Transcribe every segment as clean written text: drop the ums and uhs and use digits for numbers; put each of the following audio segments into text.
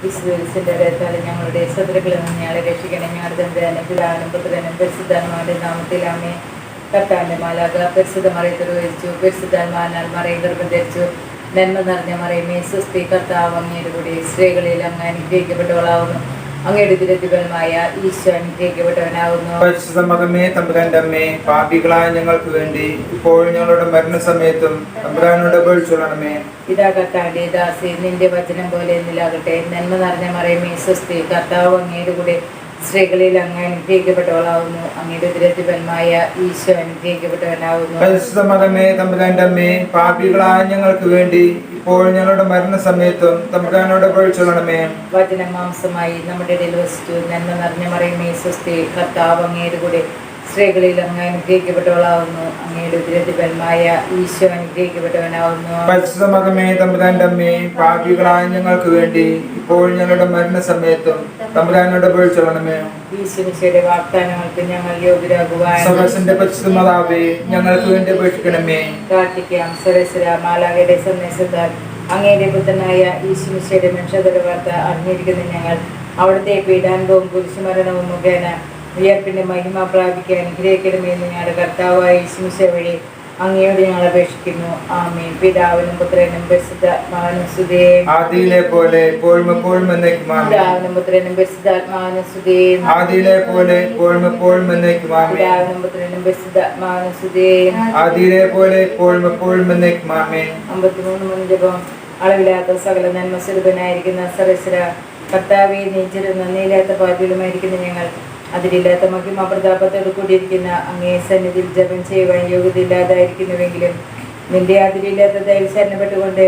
വിശുദ്ധ രക്തത്താൽ ഞങ്ങളുടെ ശത്രുക്കളിൽ നിന്ന് ഞങ്ങളെ രക്ഷിക്കണം. ഞങ്ങളുടെ തമ്പുരാനും പിതാവിനും പുത്രനും പരിശുദ്ധാത്മാവിന്റെ നാമത്തിൽ ആമേൻ. കർത്താവിന്റെ മാലാഖ പരിശുദ്ധ മറിയത്തോട് വഹിച്ചു, പരിശുദ്ധാത്മാവിനാൽ മറിയം ഗർഭം ധരിച്ചു. നന്മ നിറഞ്ഞ മറിയമേ സ്വസ്തി, കർത്താവ് അങ്ങയുടെ കൂടെ സ്ത്രീകളിൽ അങ്ങ് അനുഗ്രഹിക്കപ്പെട്ടവളാവുന്നു. അങ്ങയുടെ ദുരിതഫലമായ ഈശോ അനുഗ്രഹിക്കപ്പെട്ടവനാകുന്നു. പരിശുദ്ധ മകമേ തമ്പുരാന്റെ അമ്മേ, പാപികളായ ഞങ്ങൾക്ക് വേണ്ടി ഇപ്പോൾ ഞങ്ങളുടെ മരണസമയത്തും തമ്പുരാനോട് അപേക്ഷിച്ചുകൊള്ളണമേ. ഇതാ കർത്താവിന്റെ ദാസി, നിന്റെ വചനം പോലെ എന്നിലാകട്ടെ. നന്മ നിറഞ്ഞ മറിയമേ സ്വസ്തി, കർത്താവ് അങ്ങയുടെ കൂടെ സ്ത്രീകളിൽ അങ്ങ് അനുഗ്രഹിക്കപ്പെട്ടവളാവുന്നു. അങ്ങയുടെ ദുരിതഫലമായ ഈശോ അനുഗ്രഹിക്കപ്പെട്ടവനാകുന്നു. പരിശുദ്ധ മകമേ തമ്പുരാന്റെ അമ്മേ, പാപികളായ ഞങ്ങൾക്ക് വേണ്ടി ഇപ്പോൾ ഞങ്ങളുടെ മരണസമയത്തും തമ്പുരാനോട് അപേക്ഷിച്ചുകൊള്ളണമേ. വചനം മാംസമായി നമ്മുടെ ഇടയിൽ വസിച്ചു. നന്മ നിറഞ്ഞ മറിയമേ സ്വസ്തി, കർത്താവ് അങ്ങയുടെ കൂടെ സ്ത്രീകളിൽ അങ്ങ് അനുഗ്രഹിക്കപ്പെട്ടവളാവുന്നു. അങ്ങയുടെ ദുരിതഫലമായ ഈശോ അനുഗ്രഹിക്കപ്പെട്ടവനാവുന്നു. പരിശുദ്ധ മകമേ തമ്പുരാന്റെ അമ്മേ, പാപികളായ ഞങ്ങൾക്ക് വേണ്ടി ഇപ്പോൾ ഞങ്ങളുടെ മരണസമയത്തും തമ്പുരാനോട് അപേക്ഷിച്ചുകൊള്ളണമേ. ഈശോയുടെ വാഗ്ദാനങ്ങൾക്ക് ഞങ്ങൾ യോഗ്യരാകുവാൻ സർവ്വസിന്റെ പരിശുദ്ധ മാതാവേ, ഞങ്ങൾക്ക് വേണ്ടി അപേക്ഷിക്കണമേ. പ്രാർത്ഥിക്കാം. സർവ്വസ്വര മാലാഖയുടെ സന്ദേശത്താൽ അങ്ങയുടെ പുത്രനായ ഈശോയുടെ രക്ഷാകര വാർത്ത അറിഞ്ഞിരിക്കുന്ന ഞങ്ങൾ അവിടുത്തെ പീഡാനുഭവവും കുരിശുമരണവും മുഖേന ഉയർപ്പിന്റെ മഹിമ പ്രാപിക്കാൻ അനുഗ്രഹിക്കണമെന്ന് ഞങ്ങളുടെ കർത്താവായ ഈശോ വഴി അങ്ങയോട് ഞങ്ങൾ അപേക്ഷിക്കുന്നു. ആമേൻ. പിതാവിനും പുത്രനും പരിശുദ്ധാത്മാവിനും സ്തുതി. ആദിയിലെ പോലെ ഇപ്പോഴും എപ്പോഴും എന്നേക്കും ആമേൻ. പിതാവിനും പുത്രനും പരിശുദ്ധാത്മാവിനും സ്തുതി. ആദിയിലെ പോലെ ഇപ്പോഴും എപ്പോഴും എന്നേക്കും ആമേൻ. പിതാവിനും പുത്രനും പരിശുദ്ധാത്മാവിനും സ്തുതി. ആദിയിലെ പോലെ ഇപ്പോഴും എപ്പോഴും എന്നേക്കും ആമേൻ. 53 മണിജപം. അളവില്ലാത്ത സകല നന്മ സ്വരൂപനായിരിക്കുന്ന സർവ്വസ്വര കർത്താവേ, നീച്ചിരുന്ന നീലാത്ത പാപികളുമായിരിക്കുന്ന ഞങ്ങൾ അതിലില്ലാത്ത മഹിമ പ്രതാപത്തോട് കൂടിയിരിക്കുന്ന അങ്ങേ സന്നിധിയിൽ ജപം ചെയ്യുവാൻ യോഗ്യതയില്ലാതായിരിക്കുന്നുവെങ്കിലും നിന്റെ അതിലില്ലാത്ത ദയയിൽ ശരണപ്പെട്ടുകൊണ്ട്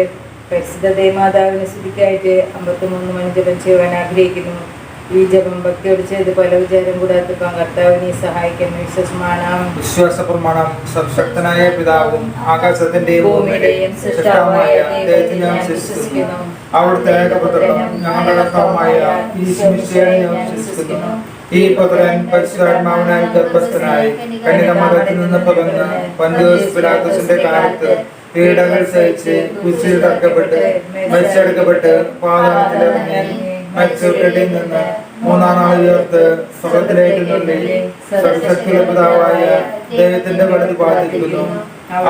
പരിശുദ്ധ മാതാവിനെ സ്തുതിക്കായിട്ട് 53 മണി ജപം ചെയ്യുവാൻ ആഗ്രഹിക്കുന്നു. ഈ ജപം ഭക്തിയോട് ചെയ്ത് പല വിചാരം കൂടാത്ത കർത്താവിനെ സഹായിക്കുന്ന വിശ്വാസ പ്രമാണം. സർവശക്തനായ പിതാവും ആകാശത്തിന്റെയും ഭൂമിയുടെയും സൃഷ്ടാവുമായ ദൈവത്തെ ഞാൻ വിശ്വസിക്കുന്നു. അവിടുത്തെ ഏകപുത്രനും ഞങ്ങളുടെ കർത്താവുമായ ഈശോമിശിഹായെ ഞാൻ വിശ്വസിക്കുന്നു. ഈ പുത്രൻ പരിശുദ്ധാത്മാവിനാൽ ഗർഭസ്ഥനായി കന്യകമറിയത്തിൽ നിന്ന് പിറന്ന് പന്തിയോസ് പിലാത്തോസിന്റെ കാലത്ത് പീഡകൾ സഹിച്ച് കുരിശിൽ തറക്കപ്പെട്ട് മരിച്ചടക്കപ്പെട്ട് പാതാളത്തിലിറങ്ങി മരിച്ചവരുടെ നിന്ന് 3-ാം നാൾ ഉയർത്ത് സ്വർഗ്ഗത്തിലേക്ക് എഴുന്നള്ളി സർവ്വശക്തിയുള്ള പിതാവായ ദൈവത്തിന്റെ വലത്ത് പാർത്തിരിക്കുന്നു.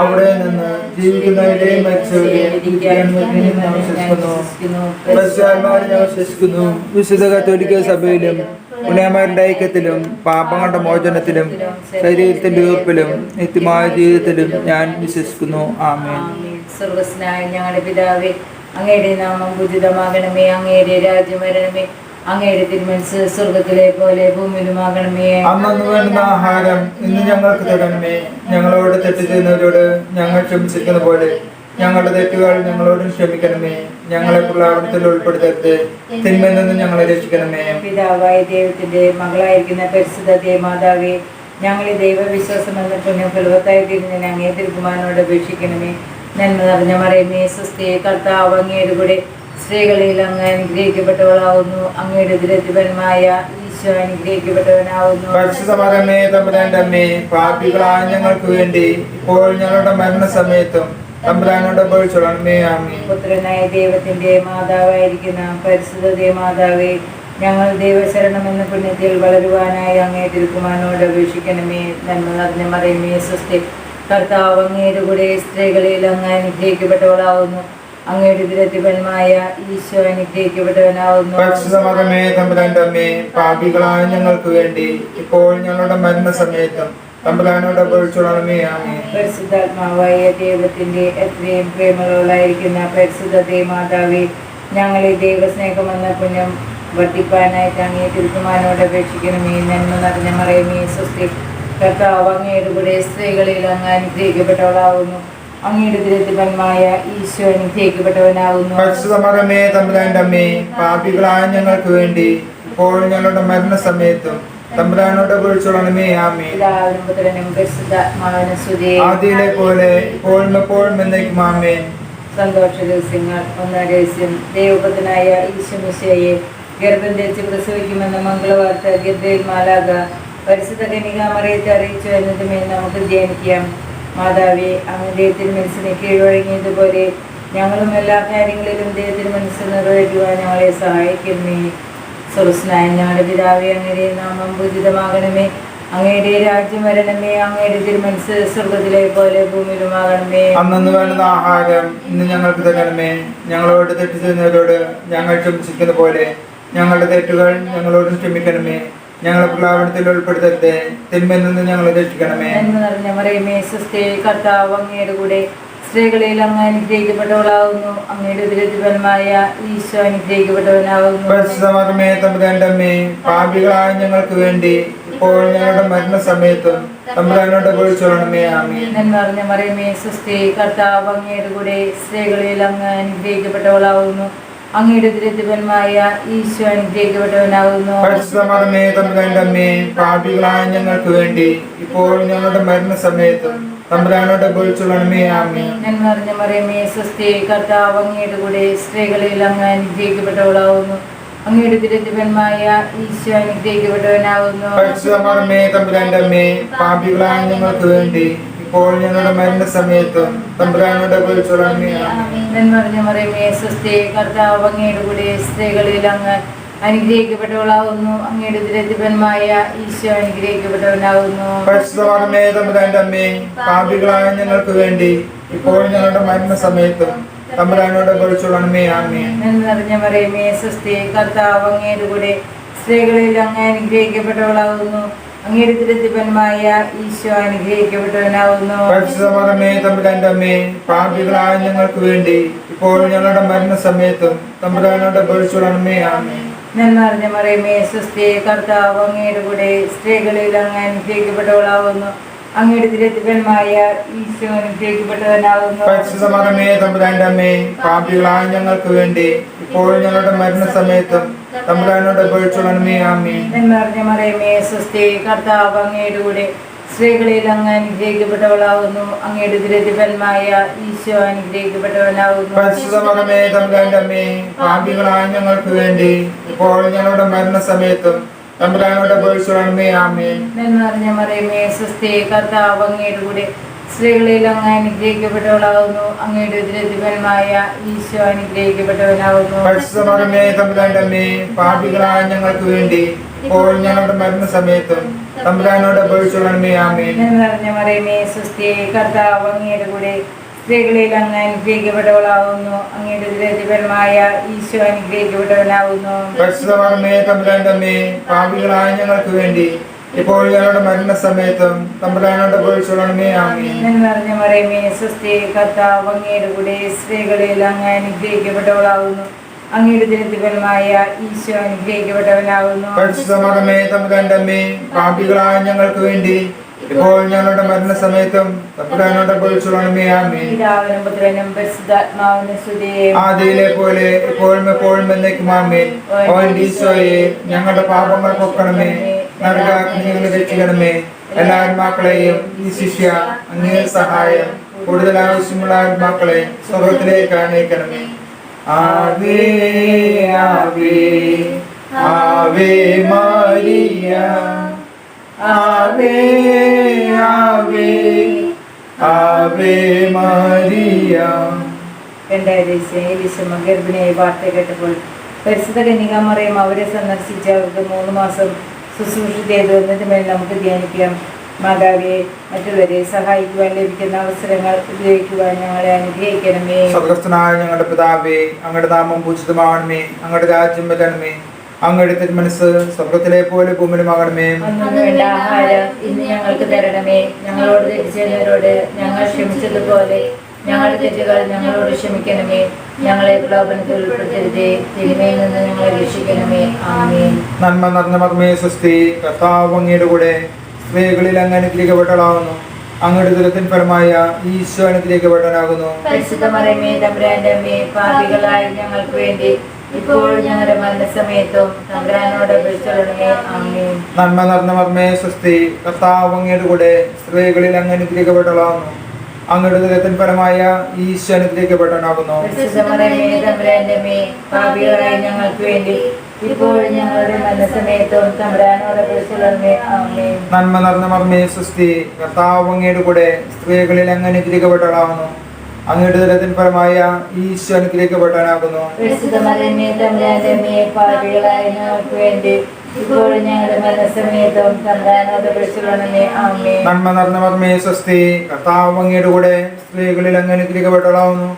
അവിടെ നിന്ന് ജീവിക്കുന്നവരെയും മരിച്ചവരെയും വിശ്വസിക്കുന്നു. വിശുദ്ധ കത്തോലിക്ക സഭയിലും പുണ്യമാരുടെ ഐക്യത്തിലും പാപങ്ങളുടെ മോചനത്തിലും ശരീരത്തിന്റെ ഉയർപ്പിലും നിത്യമായ ജീവിതത്തിലും ഞാൻ വിശ്വസിക്കുന്നു. ആമേൻ. സർവ്വസ്നായ ഞങ്ങളുടെ പിതാവേ, അങ്ങയുടെ നാമം പൂജിതമാകണമേ. അങ്ങയുടെ രാജ്യം വരണമേ. അങ്ങയുടെ തിരുമനസ്സ് സ്വർഗ്ഗത്തിലെ പോലെ ഭൂമിയിലുമാകണമേ. അന്നു വേണ്ടുന്ന ആഹാരം ഇന്ന് ഞങ്ങൾക്ക് തരണമേ. ഞങ്ങളോട് തെറ്റ് ചെയ്യുന്നവരോട് ഞങ്ങൾ ക്ഷമിച്ചിരിക്കുന്ന പോലെ ഞങ്ങളുടെ തെറ്റുകൾ ഞങ്ങളോടും ക്ഷമിക്കണമേ. ഞങ്ങളെ പ്രലോഭനത്തിൽ ഉൾപ്പെടുത്തരുത്, തിന്മയിൽ നിന്ന് ഞങ്ങളെ രക്ഷിക്കണമേ. പിതാവായ ദൈവത്തിന്റെ മകളായിരിക്കുന്ന പരിശുദ്ധ മാതാവേ, ഞങ്ങളെ ദൈവവിശ്വാസം എന്ന പുണ്യം ഫലവത്തായി തീരുന്നതിന് അങ്ങേ തിരുക്കുമാരനോട് അപേക്ഷിക്കണമേ. നന്മ നിറഞ്ഞ മറിയമേ സ്വസ്തി, കർത്താവ് അങ്ങയുടെ കൂടെ സ്ത്രീകളിൽ അങ്ങ് അനുഗ്രഹിക്കപ്പെട്ടവളാവുന്നു. അങ്ങയുടെ ദുരിതഫലമായ ഈശോ അനുഗ്രഹിക്കപ്പെട്ടവനാവുന്നു. പരിശുദ്ധ മറിയമേ തമ്പുരാന്റെ അമ്മേ, പാപികളായ ഞങ്ങൾക്ക് വേണ്ടി ഇപ്പോൾ ഞങ്ങളുടെ മരണസമയത്തും തമ്പുരാനോട് അപേക്ഷിച്ചുകൊള്ളണമേ. ആമേൻ. പുത്രനായ ദൈവത്തിന്റെ മാതാവായിരിക്കുന്ന പരിശുദ്ധ മാതാവേ, ഞങ്ങൾ ദൈവശരണം എന്ന പുണ്യത്തിൽ വളരുവാനായി അങ്ങേ തിരുക്കുമാരനോട് അപേക്ഷിക്കണമേ. നന്മ നിറഞ്ഞ മറിയമേ സ്വസ്തി, കർത്താവ് അങ്ങയുടെ കൂടെ സ്ത്രീകളിൽ അങ്ങ് അനുഗ്രഹിക്കപ്പെട്ടവളാവുന്നു. അങ്ങയുടെ ദുരിതഫലമായ ഈശോ അനുഗ്രഹിക്കപ്പെട്ടവനാവുന്നു. പരിശുദ്ധ മറിയമേ തമ്പുരാന്റെ അമ്മേ, പാപികളായ ഞങ്ങൾക്ക് വേണ്ടി ഇപ്പോൾ ഞങ്ങളുടെ മരണസമയത്തും തമ്പുരാനോട് അപേക്ഷിച്ചുകൊള്ളണമേ. ആമേൻ. പരിശുദ്ധാത്മാവായ ദൈവത്തിന്റെ എത്രയും പ്രേമകളായിരിക്കുന്ന പരിശുദ്ധ മാതാവേ, ഞങ്ങളെ ദൈവസ്നേഹമെന്ന പുണ്യം വർദ്ധിപ്പാനായിട്ട് അങ്ങേ തിരുക്കുമാരനോട് അപേക്ഷിക്കണമേ. നന്മ നിറഞ്ഞ മറിയമേ സ്വസ്തി, കർത്താവ് അങ്ങയുടെ കൂടെ സ്ത്രീകളിൽ അങ്ങ് അനുഗ്രഹിക്കപ്പെട്ടവളാവുന്നു. അങ്ങയുടെ ദുരിതഫലമായ ഈശോ അനുഗ്രഹിക്കപ്പെട്ടവനാവുന്നു. പരിശുദ്ധ മറിയമേ തമ്പുരാന്റെ അമ്മേ, പാപികളായ ഞങ്ങൾക്ക് വേണ്ടി ഇപ്പോൾ ഞങ്ങളുടെ മരണസമയത്തും തമ്പുരാനോട് അപേക്ഷിച്ചുകൊള്ളണമേ. ആമേൻ. പിതാവിനും പുത്രനും പരിശുദ്ധാത്മാവിനും സ്തുതി. ആദിയിലെ പോലെ ഇപ്പോഴും എപ്പോഴും എന്നേക്കും ആമേൻ. സന്തോഷ ദിവസങ്ങൾ. ഒന്നാം രഹസ്യം. ദൈവപുത്രനായ ഈശോമിശിഹായെ ഗർഭം ധരിച്ച് പ്രസവിക്കുമെന്ന മംഗളവാർത്ത ഗബ്രിയേൽ മാലാഖ പരിശുദ്ധ കന്യകാമറിയത്തെ അറിയിച്ചു എന്നതുമേ നമുക്ക് ധ്യാനിക്കാം. മാതാവേ, അങ്ങയുടെ തിരുമനസ്സിന് കീഴ്വഴങ്ങിയതുപോലെ ഞങ്ങളും എല്ലാ കാര്യങ്ങളിലും ദൈവത്തിന് മനസ്സ് നിറവേറ്റുവാൻ ഞങ്ങളെ സഹായിക്കണമേ. സ്വർഗ്ഗസ്ഥനായ ഞങ്ങളുടെ പിതാവേ, അങ്ങയുടെ നാമം പൂജിതമാകണമേ. അങ്ങയുടെ രാജ്യം വരണമേ. അങ്ങയുടെ തിരുമനസ്സ് സ്വർഗത്തിലെ പോലെ ഭൂമിയിലുമാകണമേ. അന്നു വേണ്ടുന്ന ആഹാരം ഇന്ന് ഞങ്ങൾക്ക് തരണമേ. ഞങ്ങളോട് തെറ്റ് ചെയ്യുന്നവരോട് ഞങ്ങൾ ക്ഷമിച്ചിരിക്കുന്ന പോലെ ഞങ്ങളുടെ തെറ്റുകൾ ഞങ്ങളോടും ക്ഷമിക്കണമേ. ഞങ്ങളെ പ്രലോഭനത്തിൽ ഉൾപ്പെടുത്തരുതേ, തിന്മയിൽ നിന്ന് ഞങ്ങളെ രക്ഷിക്കണമേ. നന്മ നിറഞ്ഞ മറിയമേ, സ്വസ്തി, കർത്താവ് അങ്ങയുടെ കൂടെ സ്ത്രീകളിൽ അങ്ങ് അനുഗ്രഹിക്കപ്പെട്ടവളാകുന്നു. അങ്ങയുടെ ഉദരഫലമായ ഈശോ അനുഗ്രഹിക്കപ്പെട്ടവനാകുന്നു. പരിശുദ്ധമേ തമ്പുരാന്റെ അമ്മേ, പാപികളായ ഞങ്ങൾക്ക് വേണ്ടി ഇപ്പോൾ ഞങ്ങളുടെ മരണസമയത്തും തമ്പുരാനോട് അപേക്ഷിച്ചുകൊള്ളണമേ. ആമേൻ. നന്മ നിറഞ്ഞ മറിയമേ, സ്വസ്തി, കർത്താവ് അങ്ങയുടെ കൂടെ സ്ത്രീകളിൽ അങ്ങ് അനുഗ്രഹിക്കപ്പെട്ടവളാകുന്നു. അങ്ങയുടെ ഉദരഫലമായ ഈശോ അനുഗ്രഹിക്കപ്പെട്ടവനാകുന്നു. പരിശുദ്ധമേ തമ്പുരാന്റെ അമ്മേ, പാപികളായ ഞങ്ങൾക്ക് വേണ്ടി ഇപ്പോൾ ഞങ്ങളുടെ മരണസമയത്തും തമ്പുരാനോട് അപേക്ഷിച്ചുകൊള്ളണമേ. ആമേൻ. നന്മ നിറഞ്ഞ മറിയമേ, സ്വസ്തി, കർത്താവ് അങ്ങയുടെ കൂടെ സ്ത്രീകളിൽ അങ്ങ് അനുഗ്രഹിക്കപ്പെട്ടവളാകുന്നു. അങ്ങയുടെ ഉദരഫലമായ ഈശോ അനുഗ്രഹിക്കപ്പെട്ടവനാകുന്നു. പരിശുദ്ധമേ തമ്പുരാന്റെ അമ്മേ, പാപികളായ ഞങ്ങൾക്ക് വേണ്ടി ഇപ്പോൾ ഞങ്ങളുടെ മരണസമയത്തും തമ്പുരാനോട് അപേക്ഷിച്ചുകൊള്ളണമേ. ആമേൻ. നന്മ നിറഞ്ഞ മറിയമേ, സ്വസ്തി, കർത്താവ് അങ്ങയുടെ കൂടെ സ്ത്രീകളിൽ അങ്ങ് അനുഗ്രഹിക്കപ്പെട്ടവളാകുന്നു. അങ്ങയുടെ ഉദരഫലമായ ഈശോ അനുഗ്രഹിക്കപ്പെട്ടവനാകുന്നു. പരിശുദ്ധമേ തമ്പുരാന്റെ അമ്മേ, പാപികളായ ഞങ്ങൾക്ക് വേണ്ടി ഇപ്പോൾ ഞങ്ങളുടെ മരണസമയത്തും തമ്പുരാനോട് അപേക്ഷിച്ചുകൊള്ളണമേ. ആമേൻ. നന്മ നിറഞ്ഞ മറിയമേ, സ്വസ്തി, കർത്താവ് അങ്ങയുടെ കൂടെ സ്ത്രീകളിൽ അങ്ങ് അനുഗ്രഹിക്കപ്പെട്ടവളാകുന്നു. അങ്ങയുടെ ഉദരഫലമായ ഈശോ അനുഗ്രഹിക്കപ്പെട്ടവനാകുന്നു. പരിശുദ്ധമേ തമ്പുരാന്റെ അമ്മേ, പാപികളായ ഞങ്ങൾക്ക് വേണ്ടി ഇപ്പോൾ ഞങ്ങളുടെ മരണസമയത്തും തമ്പുരാനോട് അപേക്ഷിച്ചുകൊള്ളണമേ. ആമേൻ. നന്മ നിറഞ്ഞ മറിയമേ, സ്വസ്തി, കർത്താവ് അങ്ങയുടെ കൂടെ സ്ത്രീകളിൽ അങ്ങ് അനുഗ്രഹിക്കപ്പെട്ടവളാകുന്നു. അങ്ങയുടെ ഉദരഫലമായ ഈശോ അനുഗ്രഹിക്കപ്പെട്ടവനാകുന്നു. പരിശുദ്ധമേ തമ്പുരാന്റെ അമ്മേ, പാപികളായ ഞങ്ങൾക്ക് വേണ്ടി ഇപ്പോൾ ഞങ്ങളുടെ മരണസമയത്തും തമ്പുരാനോട് അപേക്ഷിച്ചുകൊള്ളണമേ. ആമേൻ. നന്മ നിറഞ്ഞ മറിയമേ, സ്വസ്തി, കർത്താവ് അങ്ങയുടെ കൂടെ സ്ത്രീകളിൽ അങ്ങ് അനുഗ്രഹിക്കപ്പെട്ടവളാകുന്നു. അങ്ങയുടെ ഉദരഫലമായ ഈശോ അനുഗ്രഹിക്കപ്പെട്ടവനാകുന്നു. പരിശുദ്ധമേ തമ്പുരാന്റെ അമ്മേ, പാപികളായ ഞങ്ങൾക്ക് വേണ്ടി ഇപ്പോൾ ഞങ്ങളുടെ മരണസമയത്തും തമ്പുരാനോട് അപേക്ഷിച്ചുകൊള്ളണമേ. ആമേൻ. നന്മ നിറഞ്ഞ മറിയമേ, സ്വസ്തി, കർത്താവ് അങ്ങയുടെ കൂടെ സ്ത്രീകളിൽ അങ്ങ് അനുഗ്രഹിക്കപ്പെട്ടവളാകുന്നു. അങ്ങയുടെ ഉദരഫലമായ ഈശോ അനുഗ്രഹിക്കപ്പെട്ടവനാകുന്നു. പരിശുദ്ധമേ തമ്പുരാന്റെ അമ്മേ, പാപികളായ ഞങ്ങൾക്ക് വേണ്ടി ഇപ്പോൾ ഞങ്ങളുടെ മരണസമയത്തും തമ്പുരാനോട് അപേക്ഷിച്ചുകൊള്ളണമേ. ആമേൻ. നന്മ നിറഞ്ഞ മറിയമേ, സ്വസ്തി, കർത്താവ് അങ്ങയുടെ കൂടെ സ്ത്രീകളിൽ അങ്ങ് അനുഗ്രഹിക്കപ്പെട്ടവളാകുന്നു. അങ്ങയുടെ ഉദരഫലമായ ഈശോ അനുഗ്രഹിക്കപ്പെട്ടവനാകുന്നു. പരിശുദ്ധമേ തമ്പുരാന്റെ അമ്മേ, പാപികളായ ഞങ്ങൾക്ക് വേണ്ടി ഇപ്പോൾ ഞങ്ങളുടെ മരണസമയത്തും തമ്പുരാനോട് അപേക്ഷിച്ചുകൊള്ളണമേ. ആമേൻ. നന്മ നിറഞ്ഞ മറിയമേ, സ്വസ്തി, കർത്താവ് അങ്ങയുടെ കൂടെ സ്ത്രീകളിൽ അങ്ങ് അനുഗ്രഹിക്കപ്പെട്ടവളാകുന്നു. അങ്ങയുടെ ഉദരഫലമായ ഈശോ അനുഗ്രഹിക്കപ്പെട്ടവനാകുന്നു. പരിശുദ്ധമേ തമ്പുരാന്റെ അമ്മേ, പാപികളായ ഞങ്ങൾക്ക് വേണ്ടി ഇപ്പോൾ ഞങ്ങളുടെ മരണസമയത്തും തമ്പുരാനോട് അപേക്ഷിച്ചുകൊള്ളണമേ. ആമേൻ. പിതാവിനും പുത്രനും പരിശുദ്ധാത്മാവിനും സ്തുതി. ആദിയിലെ പോലെ ഇപ്പോഴും എപ്പോഴും എന്നേക്കും. ആമേൻ. ഓ എൻ്റെ ഈശോയെ, ഞങ്ങളുടെ പാപങ്ങൾ പൊക്കണമേ, നരകാഗ്നിയിൽ രക്ഷിക്കണമേ. എല്ലാ ആത്മാക്കളെയും ഈ ശിഷ്യ അങ്ങേ സഹായം കൂടുതൽ ആവശ്യമുള്ള ആത്മാക്കളെ സ്വർഗത്തിലേക്ക് അനയിക്കണമേ. ആവേ ആവേ ആവേ മരിയ, ആവേ ആവേ ആവേ മരിയ. 2000 ഗർഭിണിയായി വാർത്ത കേട്ടപ്പോൾ പരിശുദ്ധ കന്യകാമറിയം അവരെ സന്ദർശിച്ച് അവർക്ക് 3 മാസം ശുശ്രൂഷ ചെയ്തു എന്നതിന്മേൽ നമുക്ക് ധ്യാനിക്കാം. മാതാവേ, മറ്റുള്ളവരെ സഹായിക്കുവാൻ ലഭിക്കുന്ന അവസരങ്ങൾ ഉപയോഗിക്കുവാൻ ഞങ്ങളെ അനുഗ്രഹിക്കണമേ. സ്വർഗ്ഗസ്ഥനായ ഞങ്ങളുടെ പിതാവേ, അങ്ങയുടെ നാമം പൂജിതമാകണമേ. അങ്ങയുടെ രാജ്യം വരണമേ. അങ്ങയുടെ തിരുമനസ്സ് സ്വർഗ്ഗത്തിലെ പോലെ ഭൂമിയിലുമാകണമേ. അന്നു വേണ്ട ആഹാരം ഇന്ന് ഞങ്ങൾക്ക് തരണമേ. ഞങ്ങളോട് തെറ്റ് ചെയ്യുന്നവരോട് ഞങ്ങൾ ക്ഷമിച്ചതുപോലെ ഞങ്ങളുടെ തെറ്റുകൾ ഞങ്ങളോട് ക്ഷമിക്കണമേ. ഞങ്ങളെ പ്രലോഭനത്തിൽ ഉൾപ്പെടുത്തരുതേ, തിന്മയിൽ നിന്ന് ഞങ്ങളെ രക്ഷിക്കണമേ. ആമേൻ. നന്മ നിറഞ്ഞ മർമ്മേ, സ്വസ്തി, കർത്താവ് അങ്ങയുടെ കൂടെ സ്ത്രീകളിൽ അങ്ങ് അനുഗ്രഹിക്കപ്പെട്ടവളാകുന്നു. അങ്ങയുടെ ദുരത്തിൻ ഫലമായ ഈശോ അനുഗ്രഹിക്കപ്പെട്ടവനാകുന്നു. പരിശുദ്ധ മറിയമേ, തമ്പുരാന്റെ അമ്മേ, പാപികളായ ഞങ്ങൾക്ക് വേണ്ടി ഇപ്പോൾ ഞങ്ങളുടെ മരണസമയത്തും തമ്പുരാനോട് അപേക്ഷിച്ചുകൊള്ളണമേ. ആമേൻ. നന്മ നിറഞ്ഞ മർമ്മേ, സ്വസ്തി, കർത്താവ് അങ്ങയുടെ കൂടെ സ്ത്രീകളിൽ അങ്ങ് അനുഗ്രഹിക്കപ്പെട്ടവളാകുന്നു. അങ്ങയുടെ ദുരത്തിൻ ഫലമായ ഈശോ അനുഗ്രഹിക്കപ്പെട്ടവനാകുന്നു. പരിശുദ്ധ മറിയമേ, തമ്പുരാന്റെ അമ്മേ, പാപികളായ ഞങ്ങൾക്ക് വേണ്ടി ഇപ്പോൾ ഞങ്ങളുടെ മരണസമയത്തും തമ്പുരാനോട് അപേക്ഷിച്ചുകൊള്ളണമേ. ആമേൻ. നന്മ നിറഞ്ഞ മർമ്മേ, സ്വസ്തി, കർത്താവ് അങ്ങയുടെ കൂടെ സ്ത്രീകളിൽ അങ്ങ് അനുഗ്രഹിക്കപ്പെട്ടവളാകുന്നു. അങ്ങയുടെ ദുരിതത്തിൻ ഫലമായ ഈശോ അനുഗ്രഹിക്കപ്പെട്ടാനാകുന്നു. പരിശുദ്ധ മറിയമേ തമ്പുരാന്റെ അമ്മേ, പാപികളായ ഞങ്ങൾക്ക് വേണ്ടി ഇപ്പോഴും ഞങ്ങളുടെ മരണസമയത്തും തമ്പുരാനോട് അപേക്ഷിക്കണമേ. ആമേൻ. നന്മ നിറഞ്ഞ മർമ്മേ സ്വസ്തി, കർത്താവ് അങ്ങയുടെ കൂടെ സ്ത്രീകളിൽ അങ്ങ് അനുഗ്രഹിക്കപ്പെട്ടവളാവുന്നു.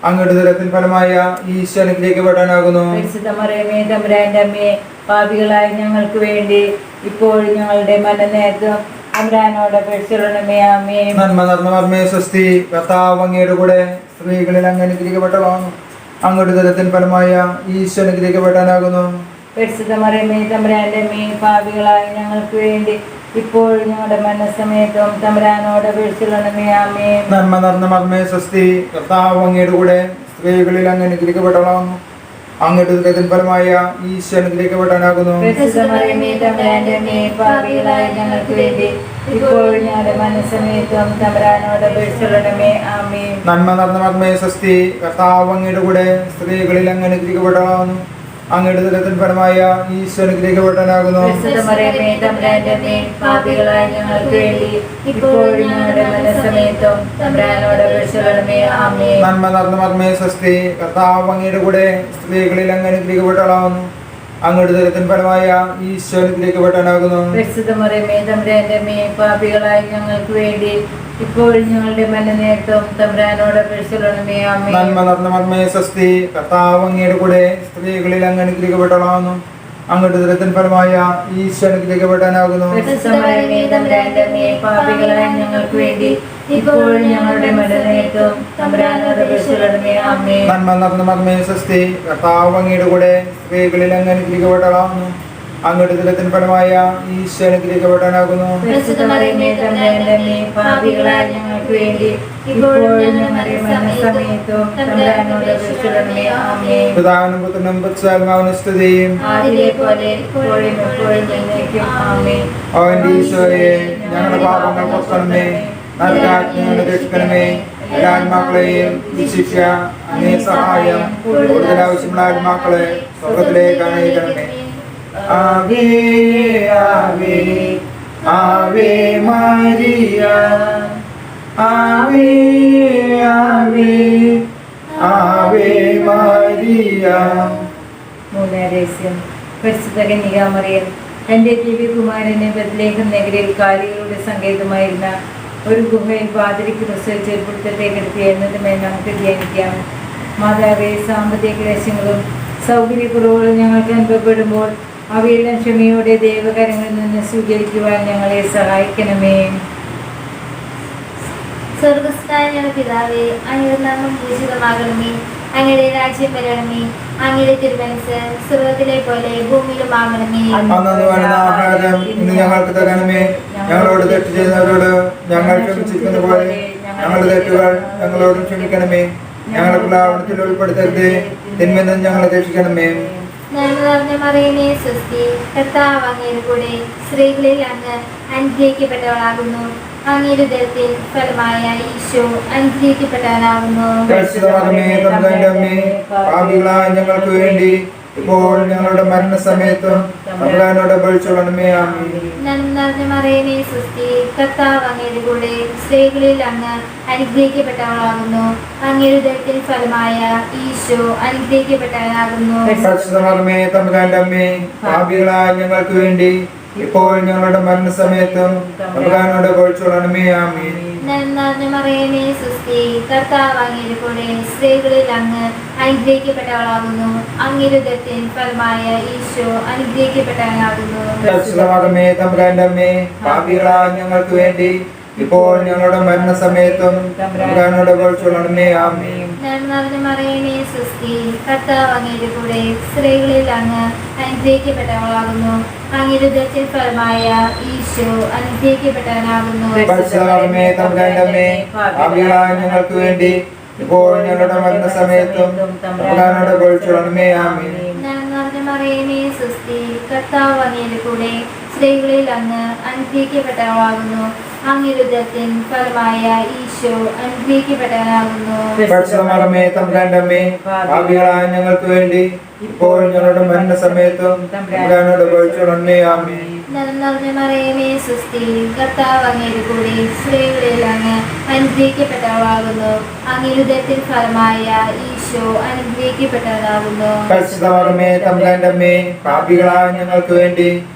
അങ്ങയുടെ ദുരിതത്തിൻ ഫലമായ ഈശോ അനുഗ്രഹിക്കപ്പെടാനാകുന്നു. പരിശുദ്ധ മറിയമേ തമ്പുരാന്റെ അമ്മേ, പാപികളായ ഞങ്ങൾക്ക് വേണ്ടി ഇപ്പോഴും ഞങ്ങളുടെ മരണനേരത്തും തമ്പുരാനോട് അപേക്ഷിക്കണമേ. ആമേൻ. നന്മ നിറഞ്ഞ മർമ്മേ സ്വസ്തി, കർത്താവ് അങ്ങയുടെ കൂടെ സ്ത്രീകളിൽ അങ്ങ് അനുഗ്രഹിക്കപ്പെട്ടവളാവുന്നു. അങ്ങയുടെ ദുരിതത്തിൻ ഫലമായ ഈശോ അനുഗ്രഹിക്കപ്പെടാനാകുന്നു. പരിശുദ്ധ മറിയമേ തമ്പുരാന്റെ അമ്മേ, പാപികളായ ഞങ്ങൾക്ക് വേണ്ടി ഇപ്പോഴും ഞങ്ങളുടെ മരണസമയത്തും തമ്പുരാനോട് അപേക്ഷിക്കണമേ. ആമേൻ. നന്മ നിറഞ്ഞ മർമ്മേ സ്വസ്തി, കർത്താവ് അങ്ങയുടെ കൂടെ സ്ത്രീകളിൽ അങ്ങ് അനുഗ്രഹിക്കപ്പെട്ടവളാവുന്നു. അങ്ങയുടെ ദുരിതത്തിൻ ഫലമായ ഈശോ അനുഗ്രഹിക്കപ്പെടാനാകുന്നു. പരിശുദ്ധ മറിയമേ തമ്പുരാന്റെ അമ്മേ, പാപികളായ ഞങ്ങൾക്ക് വേണ്ടി ഇപ്പോഴും ഞങ്ങളുടെ മരണസമയത്തും തമ്പുരാനോട് അപേക്ഷിക്കണമേ. ആമേൻ. നന്മ നിറഞ്ഞ മർമ്മേ സ്വസ്തി, കർത്താവ് അങ്ങയുടെ കൂടെ സ്ത്രീകളിൽ അങ്ങ് അനുഗ്രഹിക്കപ്പെട്ടവളാവുന്നു. അങ്ങയുടെ ദുരിതത്തിൻ ഫലമായ ഈശോ അനുഗ്രഹിക്കപ്പെടാനാകുന്നു. പരിശുദ്ധ മറിയമേ തമ്പുരാന്റെ അമ്മേ, പാപികളായ ഞങ്ങൾക്ക് വേണ്ടി ഇപ്പോഴും ഞങ്ങളുടെ മരണസമയത്തും തമ്പുരാനോട് അപേക്ഷിക്കണമേ. ആമേൻ. നന്മ നിറഞ്ഞ മർമ്മേ സ്വസ്തി, കർത്താവ് അങ്ങയുടെ കൂടെ സ്ത്രീകളിൽ അങ്ങ് അനുഗ്രഹിക്കപ്പെട്ടവളാവുന്നു. അങ്ങയുടെ ദുരിതത്തിൻ ഫലമായ ഈശോ അനുഗ്രഹിക്കപ്പെടാനാകുന്നു. പരിശുദ്ധ മറിയമേ തമ്പുരാന്റെ അമ്മേ, പാപികളായ ഞങ്ങൾക്ക് വേണ്ടി ഇപ്പോഴും ഞങ്ങളുടെ മരണനേരത്തും തമ്പുരാനോട് അപേക്ഷിക്കണമേ. ആമേൻ. നന്മ നിറഞ്ഞ മർമ്മേ സ്വസ്തി, കർത്താവ് അങ്ങയുടെ കൂടെ സ്ത്രീകളിൽ അങ്ങ് അനുഗ്രഹിക്കപ്പെട്ടവളാവുന്നു. അങ്ങയുടെ ദുരിതത്തിൻ ഫലമായ ഈശോ അനുഗ്രഹിക്കപ്പെടാനാകുന്നു. പരിശുദ്ധ മറിയമേ തമ്പുരാന്റെ അമ്മേ, പാപികളായ ഞങ്ങൾക്ക് വേണ്ടി ഇപ്പോഴും ഞങ്ങളുടെ മരണനേരത്തും തമ്പുരാനോട് അപേക്ഷിക്കണമേ. ആമേൻ. നന്മ നിറഞ്ഞ മർമ്മേ സ്വസ്തി, കർത്താവ് അങ്ങയുടെ കൂടെ സ്ത്രീകളിൽ അങ്ങ് അനുഗ്രഹിക്കപ്പെട്ടവളാവുന്നു. അങ്ങയുടെ ദുരിതത്തിൻ ഫലമായ ഈശോ അനുഗ്രഹിക്കപ്പെടാനാകുന്നു. പരിശുദ്ധ മറിയമേ തമ്പുരാന്റെ അമ്മേ, പാപികളായ ഞങ്ങൾക്ക് വേണ്ടി ഇപ്പോഴും ഞങ്ങളുടെ മരണസമയത്തും തമ്പുരാനോട് അപേക്ഷിക്കണമേ. ആമേൻ. പിതാവിനും പുത്രനും പരിശുദ്ധാത്മാവിനും സ്തുതി. ആദിയിലെ പോലെ ഇപ്പോഴും എപ്പോഴും എന്നേക്കും. ആമേൻ. അവന്റെ ഈശോയെ ഞങ്ങളുടെ പാപങ്ങൾ പൊറുക്കണമേ, നരകാഗ്നിയിൽ രക്ഷിക്കണമേ. എല്ലാ ആത്മാക്കളെയും വിശിഷ്യ അങ്ങേ സഹായം കൂടുതൽ ആവശ്യമുള്ള ആത്മാക്കളെ സ്വർഗ്ഗത്തിലേക്ക് അയക്കണമേ. ആവേ ആവേ ആവേ മരിയ, ആവേ ആവേ ആവേ മരിയ. മൂന്നാം രഹസ്യം. പരിശുദ്ധ കന്യകാമറിയം തന്റെ ദിവ്യകുമാരനെ ബത്ലഹേം നഗരിൽ കാലികളുടെ സങ്കേതമായിരുന്ന ഒരു ഗുഹയിൽ പാതിരിക്ക് പ്രസവിച്ച് ഒരു പിടുത്തത്തെ കിടത്തി എന്നതുമേ നമുക്ക് ധ്യാനിക്കാം. മാതാവേ, സാമ്പത്തിക ക്ലേശങ്ങളും സൗകര്യക്കുറവുകളും ഞങ്ങൾക്ക് അനുഭവപ്പെടുമ്പോൾ അവയെല്ലാം ക്ഷമയോടെ ദൈവകരങ്ങളിൽ നിന്ന് സ്വീകരിക്കുവാൻ ഞങ്ങളെ സഹായിക്കണമേ. സ്വർഗസ്ഥായ ഞങ്ങളുടെ പിതാവേ, അങ്ങയുടെ നാമം പൂജിതമാകണമേ. അങ്ങയുടെ രാജ്യം വരണമേ. അങ്ങയുടെ തിരുമനസ്സ് സ്വർഗത്തിലെ പോലെ ഭൂമിയിലും ആകണമേ. അന്നു വേണ്ട ആഹാരം ഇന്ന് ഞങ്ങൾക്ക് തരണമേ. ഞങ്ങളോട് തെറ്റ് ചെയ്യുന്നവരോട് ഞങ്ങൾ ക്ഷമിച്ചിരിക്കുന്ന പോലെ ഞങ്ങളുടെ തെറ്റുകൾ ഞങ്ങളോടും ക്ഷമിക്കണമേ. ഞങ്ങളെ പ്രലോഭനത്തിൽ ഉൾപ്പെടുത്തരുതേ, തിന്മയിൽ നിന്ന് ഞങ്ങളെ രക്ഷിക്കണമേ. നന്മ നിറഞ്ഞ മറിയമേ സ്വസ്തി, കർത്താവ് അങ്ങയുടെ കൂടെ സ്ത്രീകളിൽ അങ്ങ് അനുഗ്രഹിക്കപ്പെട്ടവളാകുന്നു. അങ്ങയുടെ ഉദരത്തിൻ ഫലമായ ഈശോ അനുഗ്രഹിക്കപ്പെട്ടവനാകുന്നു. പരിശുദ്ധമേ തമ്പുരാന്റെ അമ്മേ, പാപികളായ ഞങ്ങൾക്ക് വേണ്ടി ഇപ്പോൾ ഞങ്ങളുടെ മരണസമയത്തും തമ്പുരാനോട് അപേക്ഷിച്ചുകൊള്ളണമേ. ആമേൻ. നന്മ നിറഞ്ഞ മറിയമേ സ്വസ്തി, കർത്താവ് അങ്ങയുടെ കൂടെ സ്ത്രീകളിൽ അങ്ങ് അനുഗ്രഹിക്കപ്പെട്ടവളാകുന്നു. അങ്ങയുടെ ഉദരത്തിൻ ഫലമായ ഈശോ അനുഗ്രഹിക്കപ്പെട്ടവനാകുന്നു. പരിശുദ്ധമേ തമ്പുരാന്റെ അമ്മേ, പാപികളായ ഞങ്ങൾക്ക് വേണ്ടി ഇപ്പോൾ ഞങ്ങളുടെ മരണസമയത്തും തമ്പുരാനോട് അപേക്ഷിച്ചുകൊള്ളണമേ. ആമേൻ. നന്മ നിറഞ്ഞ മറിയമേ സ്വസ്തി, കർത്താവ് അങ്ങയുടെ കൂടെ സ്ത്രീകളിൽ അങ്ങ് അനുഗ്രഹിക്കപ്പെട്ടവളാകുന്നു. അങ്ങയുടെ ഉദരത്തിൻ ഫലമായ ഈശോ അനുഗ്രഹിക്കപ്പെട്ടവനാകുന്നു. പരിശുദ്ധമേ തമ്പുരാന്റെ അമ്മേ, പാപികളായ ഞങ്ങൾക്ക് വേണ്ടി ഇപ്പോൾ ഞങ്ങളുടെ മരണസമയത്തും തമ്പുരാനോട് അപേക്ഷിച്ചുകൊള്ളണമേ. ആമേൻ. നന്മ നിറഞ്ഞ മറിയമേ സ്വസ്തി, കർത്താവ് അങ്ങയുടെ കൂടെ സ്ത്രീകളിൽ അങ്ങ് അനുഗ്രഹിക്കപ്പെട്ടവളാകുന്നു. അങ്ങയുടെ ഉദരത്തിൻ ഫലമായ ഈശോ അനുഗ്രഹിക്കപ്പെട്ടവനാകുന്നു. പരിശുദ്ധമേ തമ്പുരാന്റെ അമ്മേ, പാപികളായ ഞങ്ങൾക്ക് വേണ്ടി ഇപ്പോൾ ഞങ്ങളുടെ മരണസമയത്തും തമ്പുരാനോട് അപേക്ഷിച്ചുകൊള്ളണമേ. ആമേൻ. നന്മ നിറഞ്ഞ മറിയമേ സ്വസ്തി, കർത്താവ് അങ്ങയുടെ കൂടെ സ്ത്രീകളിൽ അങ്ങ് അനുഗ്രഹിക്കപ്പെട്ടവളാകുന്നു. അങ്ങയുടെ ഉദരത്തിൻ ഫലമായ ഈശോ അനുഗ്രഹിക്കപ്പെട്ടവനാകുന്നു. പരിശുദ്ധമേ തമ്പുരാന്റെ അമ്മേ, പാപികളായ ഞങ്ങൾക്ക് വേണ്ടി ഇപ്പോൾ ഞങ്ങളുടെ മരണസമയത്തും തമ്പുരാനോട് അപേക്ഷിച്ചുകൊള്ളണമേ. ആമേൻ. നന്മ നിറഞ്ഞ മറിയമേ സ്വസ്തി, കർത്താവ് അങ്ങയുടെ കൂടെ സ്ത്രീകളിൽ അങ്ങ് അനുഗ്രഹിക്കപ്പെട്ടവളാകുന്നു. അങ്ങയുടെ ഉദരത്തിൻ ഫലമായ ഈശോ അനുഗ്രഹിക്കപ്പെട്ടവനാകുന്നു. പരിശുദ്ധമേ തമ്പുരാന്റെ അമ്മേ, പാപികളായ ഞങ്ങൾക്ക് വേണ്ടി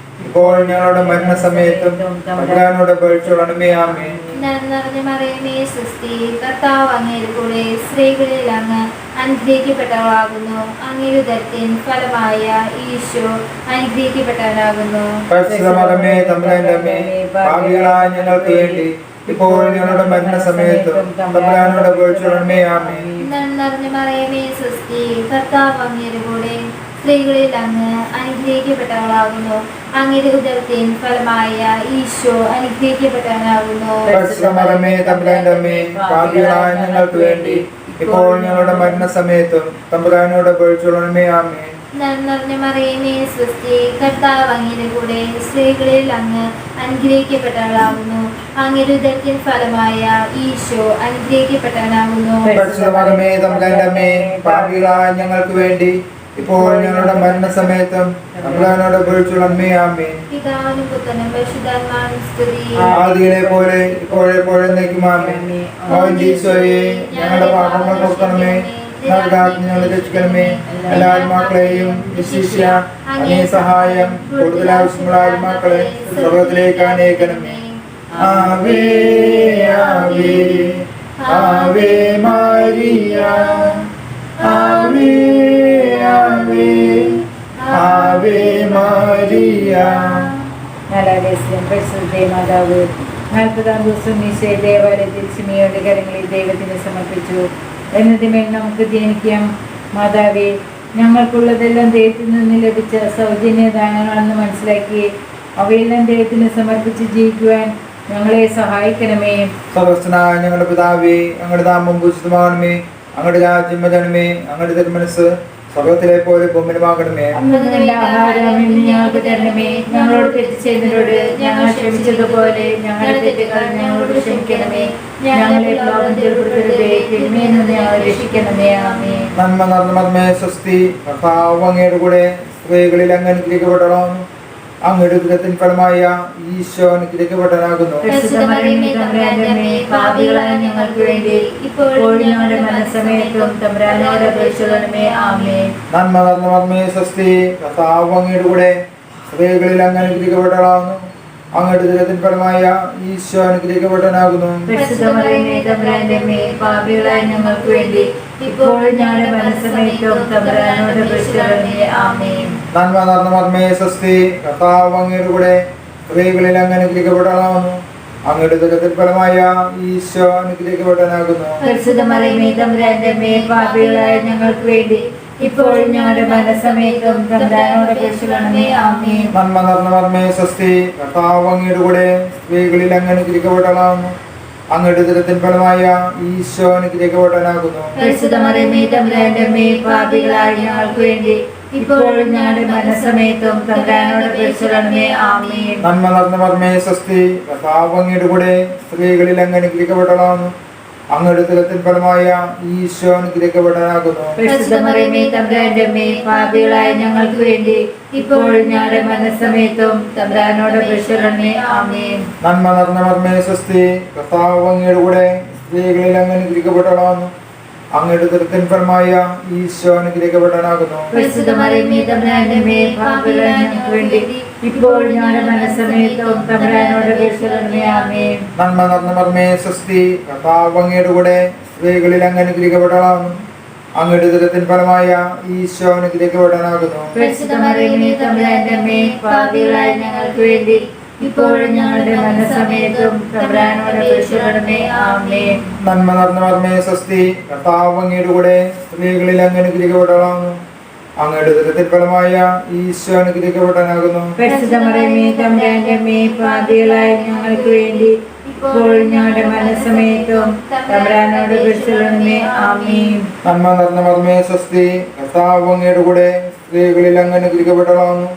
ഇപ്പോൾ ഞങ്ങളുടെ മരണസമയത്തും തമ്പുരാനോട് അപേക്ഷിച്ചുകൊള്ളണമേ. ആമേൻ. നന്മ നിറഞ്ഞ മറിയമേ സ്വസ്തി, കർത്താവ് അങ്ങയുടെ കൂടെ സ്ത്രീകളിൽ അങ്ങ് അനുഗ്രഹിക്കപ്പെട്ടവളാകുന്നു. അങ്ങയുടെ ഉദരത്തിൻ ഫലമായ ഈശോ അനുഗ്രഹിക്കപ്പെട്ടവനാകുന്നു. പരിശുദ്ധമേ തമ്പുരാന്റെ അമ്മേ, പാപികളായ ഞങ്ങൾക്ക് വേണ്ടി ഇപ്പോൾ ഞങ്ങളുടെ മരണസമയത്തും തമ്പുരാനോട് അപേക്ഷിച്ചുകൊള്ളണമേ. ആമേൻ. നന്മ നിറഞ്ഞ മറിയമേ സ്വസ്തി, കർത്താവ് അങ്ങയുടെ കൂടെ സ്ത്രീകളിൽ അങ്ങ് അനുഗ്രഹിക്കപ്പെട്ടവളാകുന്നു. അങ്ങയുടെ ഉദരത്തിൻ ഫലമായ ഈശോ അനുഗ്രഹിക്കപ്പെട്ടവനാകുന്നു. പരിശുദ്ധമേ തമ്പുരാന്റെ അമ്മേ, പാപികളായ ഞങ്ങൾക്ക് വേണ്ടി ഇപ്പോൾ ഞങ്ങളുടെ മരണസമയത്തും തമ്പുരാനോട് അപേക്ഷിച്ചുകൊള്ളണമേ. ആമേൻ. നന്മ നിറഞ്ഞ മറിയമേ സ്വസ്തി, കർത്താവ് അങ്ങയുടെ കൂടെ സ്ത്രീകളിൽ അങ്ങ് അനുഗ്രഹിക്കപ്പെട്ടവളാകുന്നു. അങ്ങയുടെ ഉദരത്തിൻ ഫലമായ ഈശോ അനുഗ്രഹിക്കപ്പെട്ടവനാകുന്നു. പരിശുദ്ധമേ തമ്പുരാന്റെ അമ്മേ, പാപികളായ ഞങ്ങൾക്ക് വേണ്ടി ഇപ്പോൾ ഞങ്ങളുടെ മരണസമയത്തും തമ്പുരാനോട് അപേക്ഷിച്ചുകൊള്ളണമേ. ആമേൻ. പിതാവിനും പുത്രനും പരിശുദ്ധാത്മാവിനും സ്തുതി. ആദിയിലെ പോലെ ഇപ്പോഴെപ്പോഴും എന്നേക്കും. ആമേൻ. ഓ ഈശോയെ, ഞങ്ങളുടെ പാപങ്ങൾ പൊറുക്കണമേ, ഞങ്ങളെ രക്ഷിക്കണമേ. എല്ലാ ആത്മാക്കളെയും വിശിഷ്യ അങ്ങേ സഹായം കൂടുതൽ ആവശ്യമുള്ള ആത്മാക്കളെ സ്വർഗ്ഗത്തിലേക്ക് അനയിക്കണമേ. ആവേ ആവേ ആവേ മരിയ, ആവേ ആവേ ആവേ മരിയ. പരിശുദ്ധ മാതാവ് 40 ദിവസം ഈശോയെ ദേവാലയത്തിൽ സിമിയോന്റെ കരങ്ങളിൽ ദൈവത്തിന് സമർപ്പിച്ചു. എന്നതിന്മേൽ നമുക്ക് ധ്യാനിക്കാം. മാതാവേ, ഞങ്ങൾക്കുള്ളതെല്ലാം ദൈവത്തിൽ നിന്ന് ലഭിച്ച സൗജന്യ ദാനങ്ങളെന്ന് മനസ്സിലാക്കി അവയെല്ലാം ദൈവത്തിന് സമർപ്പിച്ച് ജീവിക്കുവാൻ ഞങ്ങളെ സഹായിക്കണമേ. സ്വർഗ്ഗസ്ഥനായ ഞങ്ങളുടെ പിതാവേ, അങ്ങയുടെ നാമം പൂജിതമാകണമേ. അങ്ങയുടെ രാജ്യം വരണമേ. അങ്ങയുടെ തിരുമനസ്സ് സ്വർഗ്ഗത്തിലെ പോലെ ഭൂമിയിലുമാകണമേ. അന്നത്തെ ആഹാരം ഇന്ന് ഞങ്ങൾക്ക് തരണമേ. ഞങ്ങളോട് തെറ്റ് ചെയ്യുന്നവരോട് ഞങ്ങൾ ക്ഷമിച്ചതുപോലെ ഞങ്ങളുടെ തെറ്റുകൾ ഞങ്ങളോട് ക്ഷമിക്കണമേ. ഞങ്ങളെ പ്രലോഭനത്തിൽ ഉൾപ്പെടുത്തരുതേ, തിന്മയിൽ നിന്ന് ഞങ്ങളെ രക്ഷിക്കണമേ. ആമേൻ. നന്മ നിറഞ്ഞ മർമ്മേ സ്വസ്തി, കർത്താവ് അങ്ങയുടെ കൂടെ സ്ത്രീകളിൽ അങ്ങ് അനുഗ്രഹിക്കപ്പെടണം. അങ്ങയുടെ ഉദരത്തിൻ ഫലമായ ഈശോ അനുഗ്രഹിക്കപ്പെട്ടവനാകുന്നു. പരിശുദ്ധ മറിയമേ തമ്പുരാന്റെ അമ്മേ, പാപികളായ ഞങ്ങൾക്ക് വേണ്ടി ഇപ്പോഴും ഞങ്ങളുടെ മരണസമയത്തും തമ്പുരാനോട് അപേക്ഷിച്ചുകൊള്ളണമേ. ആമേൻ. നന്മ നിറഞ്ഞ മർമ്മേ സ്വസ്തി, കർത്താവ് അങ്ങയുടെ കൂടെ സ്ത്രീകളിൽ അങ്ങ് അനുഗ്രഹിക്കപ്പെട്ടവളാകുന്നു. അങ്ങയുടെ ഉദരത്തിൻ ഫലമായ ഈശോ അനുഗ്രഹിക്കപ്പെട്ടവനാകുന്നു. പരിശുദ്ധ മറിയമേ തമ്പുരാന്റെ അമ്മേ, പാപികളായ ഞങ്ങൾക്ക് വേണ്ടി ഇപ്പോഴും ഞങ്ങളുടെ മരണസമയത്തും തമ്പുരാനോട് അപേക്ഷിച്ചുകൊള്ളണമേ. ആമേൻ. നന്മ നിറഞ്ഞ മർമ്മേ സ്വസ്തി, കർത്താവ് അങ്ങയുടെ കൂടെ സ്ത്രീകളിൽ അങ്ങ് അനുഗ്രഹിക്കപ്പെട്ടവളാകുന്നു. അങ്ങയുടെ ഉദരത്തിൻ ഫലമായ ഈശോ അനുഗ്രഹിക്കപ്പെട്ടവനാകുന്നു. പരിശുദ്ധ മറിയമേ തമ്പുരാന്റെ അമ്മേ, പാപികളായ ഞങ്ങൾക്ക് വേണ്ടി ഇപ്പോഴും ഞങ്ങളുടെ മരണസമയത്തും തമ്പുരാനോട് അപേക്ഷിച്ചുകൊള്ളണമേ. ആമേൻ. നന്മ നിറഞ്ഞ മർമ്മേ സ്വസ്തി, കർത്താവ് അങ്ങയുടെ കൂടെ സ്ത്രീകളിൽ അങ്ങ് അനുഗ്രഹിക്കപ്പെട്ടവളാകുന്നു. അങ്ങയുടെ ഉദരത്തിൻ ഫലമായ ഈശോ അനുഗ്രഹിക്കപ്പെട്ടവനാകുന്നു. പരിശുദ്ധ മറിയമേ തമ്പുരാന്റെ അമ്മേ, പാപികളായ ഞങ്ങൾക്ക് വേണ്ടി ഇപ്പോഴും ഞങ്ങളുടെ മരണസമയത്തും തമ്പുരാനോട് അപേക്ഷിച്ചുകൊള്ളണമേ. ആമേൻ. നന്മ നിറഞ്ഞ മർമ്മേ സ്വസ്തി, കർത്താവ് അങ്ങയുടെ കൂടെ സ്ത്രീകളിൽ അങ്ങ് അനുഗ്രഹിക്കപ്പെട്ടവളാകുന്നു. അങ്ങയുടെ ഉദരത്തിൻ ഫലമായ ഈശോ അനുഗ്രഹിക്കപ്പെട്ടവനാകുന്നു. പരിശുദ്ധ മറിയമേ തമ്പുരാന്റെ അമ്മേ, പാപികളായ ഞങ്ങൾക്ക് വേണ്ടി ഇപ്പോഴും ഞങ്ങളുടെ മരണസമയത്തും തമ്പുരാനോട് അപേക്ഷിച്ചുകൊള്ളണമേ. ആമേൻ. നന്മ നിറഞ്ഞ മർമ്മേ സ്വസ്തി, കർത്താവ് അങ്ങയുടെ കൂടെ സ്ത്രീകളിൽ അങ്ങ് അനുഗ്രഹിക്കപ്പെട്ടവളാകുന്നു. അങ്ങയുടെ ഉദരത്തിൻ ഫലമായ ഈശോ അനുഗ്രഹിക്കപ്പെട്ടവനാകുന്നു. പരിശുദ്ധ മറിയമേ തമ്പുരാന്റെ അമ്മേ, പാപികളായ ഞങ്ങൾക്ക് വേണ്ടി ഇപ്പോഴും ഞങ്ങളുടെ മരണസമയത്തും തമ്പുരാനോട് അപേക്ഷിച്ചുകൊള്ളണമേ. ആമേൻ. നന്മ നിറഞ്ഞ മർമ്മേ സ്വസ്തി, കർത്താവ് അങ്ങയുടെ കൂടെ സ്ത്രീകളിൽ അങ്ങ് അനുഗ്രഹിക്കപ്പെട്ടവളാകുന്നു. അങ്ങയുടെ ഉദരത്തിൻ ഫലമായ ഈശോ അനുഗ്രഹിക്കപ്പെട്ടവനാകുന്നു. പരിശുദ്ധ മറിയമേ തമ്പുരാന്റെ അമ്മേ, പാപികളായ ഞങ്ങൾക്ക് വേണ്ടി ഇപ്പോഴും ഞങ്ങളുടെ മരണസമയത്തും തമ്പുരാനോട് അപേക്ഷിച്ചുകൊള്ളണമേ. ആമേൻ. നന്മ നിറഞ്ഞ മർമ്മേ സ്വസ്തി, കർത്താവ് അങ്ങയുടെ കൂടെ സ്ത്രീകളിൽ അങ്ങ് അനുഗ്രഹിക്കപ്പെട്ടവളാകുന്നു. അങ്ങയുടെ ഉദരത്തിൻ ഫലമായ ഈശോ അനുഗ്രഹിക്കപ്പെട്ടവനാകുന്നു. പരിശുദ്ധ മറിയമേ തമ്പുരാന്റെ അമ്മേ, പാപികളായ ഞങ്ങൾക്ക് വേണ്ടി ഇപ്പോഴും ഞങ്ങളുടെ മരണസമയത്തും തമ്പുരാനോട് അപേക്ഷിച്ചുകൊള്ളണമേ. ആമേൻ. നന്മ നിറഞ്ഞ മർമ്മേ സ്വസ്തി, കർത്താവ് അങ്ങയുടെ കൂടെ സ്ത്രീകളിൽ അങ്ങ് അനുഗ്രഹിക്കപ്പെട്ടവളാകുന്നു.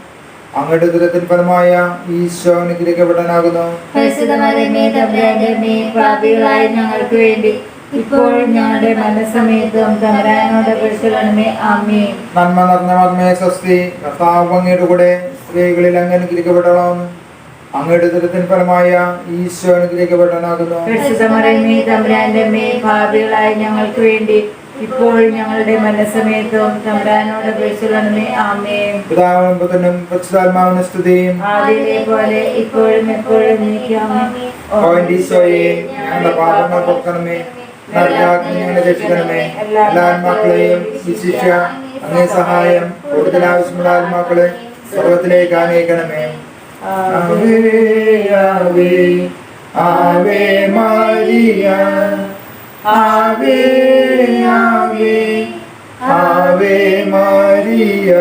അങ്ങയുടെ ഉദരത്തിൻ ഫലമായ ഈശോ അനുഗ്രഹിക്കപ്പെട്ടവനാകുന്നു. പരിശുദ്ധ മറിയമേ തമ്പുരാന്റെ അമ്മേ, പാപികളായ ഞങ്ങൾക്ക് വേണ്ടി ഇപ്പോഴും ഞങ്ങളുടെ മരണസമയത്തും തമ്പുരാനോട് അപേക്ഷിച്ചുകൊള്ളണമേ. ആമേൻ. നന്മ നിറഞ്ഞ മർമ്മേ സ്വസ്തി, കർത്താവ് അങ്ങയുടെ കൂടെ സ്ത്രീകളിൽ അങ്ങ് അനുഗ്രഹിക്കപ്പെട്ടവളാകുന്നു. അങ്ങയുടെ ദുരിതത്തിന് ഫലമായ ഈശോ അനുഗ്രഹിക്കപ്പെട്ടവനാകുന്നു. പരിശുദ്ധമറിയമേ തമ്പുരാന്റെ അമ്മേ, പാപികളായ ഞങ്ങൾക്ക് വേണ്ടി ഇപ്പോൾ ഞങ്ങളുടെ മരണസമയത്തും തമ്പുരാനോട് അപേക്ഷിക്കണമേ. ആമേൻ. പിതാവിനും പുത്രനും പരിശുദ്ധാത്മാവിനും സ്തുതിയും. ആദിയിലെ പോലെ ഇപ്പോഴും എപ്പോഴും എന്നേക്കുമാമേൻ. ഓ എൻ്റെ ഈശോയെ, ഞങ്ങളുടെ പാപങ്ങൾ പൊറുക്കണമേ, നരകാഗ്നി ഞങ്ങളെ രക്ഷിക്കണമേ. എല്ലാ ആത്മാക്കളെയും വിശിഷ്യ അങ്ങേ സഹായം കൂടുതൽ ആവശ്യമുള്ള ആത്മാക്കളെ സ്വർഗ്ഗത്തിലേക്ക് ആനയിക്കണമേ. ആവേ ആവേ ആവേ മരിയ, ആവേ ആവേ ആവേ മരിയ.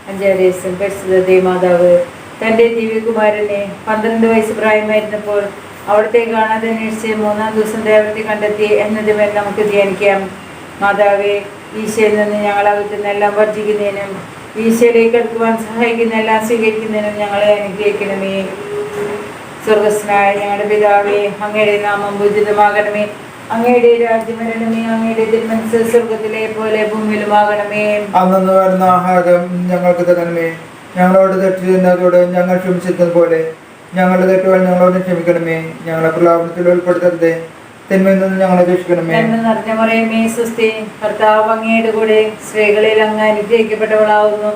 അഞ്ചാം ദിവസം പരിശുദ്ധ ദേവമാതാവ് തന്റെ ദിവ്യകുമാരനെ 12 വയസ്സ് പ്രായമായിരുന്നപ്പോൾ അവിടുത്തെ കാണാതെ അന്വേഷിച്ച് 3-ാം ദിവസം ദേവത്തെ കണ്ടെത്തി എന്നതുമേ നമുക്ക് ധ്യാനിക്കാം. മാതാവേ, ഈശോയിൽ നിന്ന് ഞങ്ങൾ അകറ്റുന്ന എല്ലാം വർജിക്കുന്നതിനും ഈശോയിലേക്ക് അടുക്കുവാൻ സഹായിക്കുന്ന എല്ലാം സ്വീകരിക്കുന്നതിനും ഞങ്ങളെ അനുഗ്രഹിക്കണമേ. സ്വർഗസ്നായ ഞങ്ങളുടെ പിതാവേ, അങ്ങയുടെ നാമം പൂജിതമാകണമേ. അങ്ങയുടെ രാജ്യം വരണമേ. അങ്ങയുടെ തിരുമനസ്സ് സ്വർഗത്തിലെ പോലെ ഭൂമിയിലുമാകണമേ. അന്നു വരുന്ന ആഹാരം ഞങ്ങൾക്ക് തരണമേ. ഞങ്ങളോട് തെറ്റ് ചെയ്യുന്നവരോട് ഞങ്ങൾ ക്ഷമിച്ചിരിക്കുന്ന പോലെ ഞങ്ങളുടെ തെറ്റുകൾ ഞങ്ങളോട് ക്ഷമിക്കണമേ. ഞങ്ങളെ പ്രലോഭനത്തിൽ ഉൾപ്പെടുത്തരുതേ, തിന്മയിൽ നിന്ന് ഞങ്ങളെ രക്ഷിക്കണമേ. നന്മ നിറഞ്ഞ മറിയമേ, സ്വസ്തി, കർത്താവ് അങ്ങയുടെ കൂടെ സ്ത്രീകളിൽ അങ്ങ് അനുഗ്രഹിക്കപ്പെട്ടവളാവുന്നു.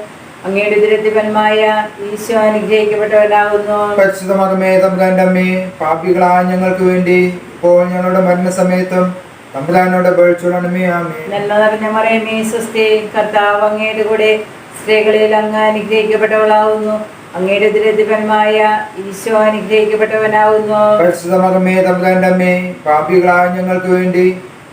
അങ്ങയുടെ ദുരിതഫലമായ ഈശോ അനുഗ്രഹിക്കപ്പെട്ടവനാകുന്നു. പരിശുദ്ധ മകമേ തമ്പുരാന്റെ അമ്മേ, പാപികളായ ഞങ്ങൾക്ക് വേണ്ടി ഇപ്പോൾ ഞങ്ങളുടെ മരണസമയത്തും തമ്പുരാനോട് അപേക്ഷിച്ചുകൊള്ളണമേ. ആമേൻ. നന്മ നിറഞ്ഞ മറിയമേ, സ്വസ്തി, കർത്താവ് അങ്ങയുടെ കൂടെ സ്ത്രീകളിൽ അങ്ങ് അനുഗ്രഹിക്കപ്പെട്ടവളാവുന്നു. അങ്ങയുടെ ദുരിതഫലമായ ഈശോ അനുഗ്രഹിക്കപ്പെട്ടവനാകുന്നു. പരിശുദ്ധ മകമേ തമ്പുരാന്റെ അമ്മേ, പാപികളായ ഞങ്ങൾക്ക് വേണ്ടി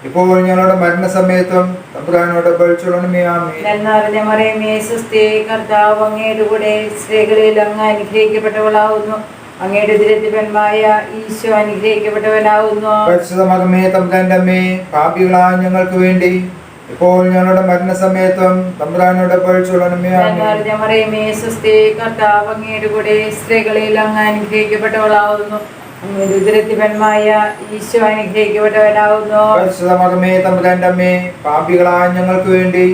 ഇപ്പോൾ ഞങ്ങളുടെ മരണസമയത്തും തമ്പുരാനോട് അപേക്ഷിച്ചുകൊള്ളണമേ. ആമേൻ. നന്മ നിറഞ്ഞ മറിയമേ, സ്വസ്തി, കർത്താവ് അങ്ങയുടെ കൂടെ സ്ത്രീകളിൽ അങ്ങ് അനുഗ്രഹിക്കപ്പെട്ടവളാവുന്നു. അങ്ങയുടെ ദുരിതഫലമായ ഈശോ അനുഗ്രഹിക്കപ്പെട്ടവനാകുന്നു. പരിശുദ്ധ മകമേ തമ്പുരാന്റെ അമ്മേ, പാപികളായ ഞങ്ങൾക്ക് വേണ്ടി ഇപ്പോൾ ഞങ്ങളുടെ മരണസമയത്തും തമ്പുരാനോട് അപേക്ഷിച്ചുകൊള്ളണമേ. നന്മ ആമേൻ. നിറഞ്ഞ മറിയമേ, സ്വസ്തി, കർത്താവ് അങ്ങയുടെ കൂടെ സ്ത്രീകളിൽ അങ്ങ് അനുഗ്രഹിക്കപ്പെട്ടവളാവുന്നു. അങ്ങയുടെ ദുരിതഫലമായ ഈശോ അനുഗ്രഹിക്കപ്പെട്ടവനാകുന്നു. പരിശുദ്ധ മകമേ തമ്പുരാന്റെ അമ്മേ, പാപികളായ ഞങ്ങൾക്ക് വേണ്ടി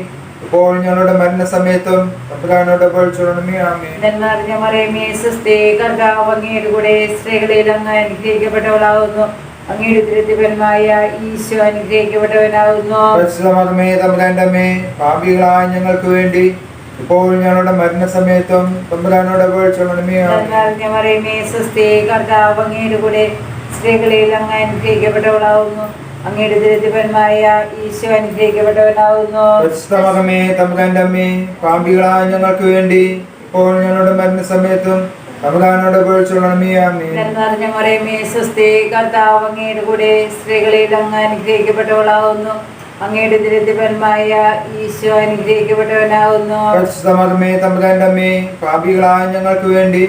ഇപ്പോൾ ഞങ്ങളുടെ മരണസമയത്തും തമ്പുരാനോട് അപേക്ഷിച്ചുകൊള്ളണമേ. ആമേൻ. നന്മ നിറഞ്ഞ മറിയമേ, സ്വസ്തി, കർത്താവ് അങ്ങയുടെ കൂടെ സ്ത്രീകളിൽ അങ്ങ് അനുഗ്രഹിക്കപ്പെട്ടവളാവുന്നു. അങ്ങയുടെ ദുരിതഫലമായ ഈശോ അനുഗ്രഹിക്കപ്പെട്ടവനാകുന്നു. പരിശുദ്ധ മകമേ തമ്പുരാന്റെ അമ്മേ, പാപികളായ ഞങ്ങൾക്ക് വേണ്ടി ഇപ്പോൾ ഞങ്ങളുടെ മരണസമയത്തും തമ്പുരാനോട് അപേക്ഷിച്ചുകൊള്ളണമേ. നന്മ ആമേൻ. നിറഞ്ഞ മറിയമേ, സ്വസ്തി, കർത്താവ് അങ്ങയുടെ കൂടെ സ്ത്രീകളിൽ അങ്ങ് അനുഗ്രഹിക്കപ്പെട്ടവളാവുന്നു. അങ്ങയുടെ ദുരിതഫലമായ ഈശോ അനുഗ്രഹിക്കപ്പെട്ടവനാകുന്നു. പരിശുദ്ധ മകമേ തമ്പുരാന്റെ അമ്മേ, പാപികളായ ഞങ്ങൾക്ക് വേണ്ടി ഇപ്പോൾ ഞങ്ങളുടെ മരണസമയത്തും തമ്പുരാനോട് അപേക്ഷിച്ചുകൊള്ളണമേ. ആമേൻ. നന്മ നിറഞ്ഞ മറിയമേ, സ്വസ്തി, കർത്താവ് അങ്ങയുടെ കൂടെ സ്ത്രീകളിൽ അങ്ങ് അനുഗ്രഹിക്കപ്പെട്ടവളാവുന്നു. അങ്ങയുടെ ദുരിതഫലമായ ഈശോ അനുഗ്രഹിക്കപ്പെട്ടവനാകുന്നു. പരിശുദ്ധ മകമേ തമ്പുരാന്റെ അമ്മേ, പാപികളായ ഞങ്ങൾക്ക് വേണ്ടി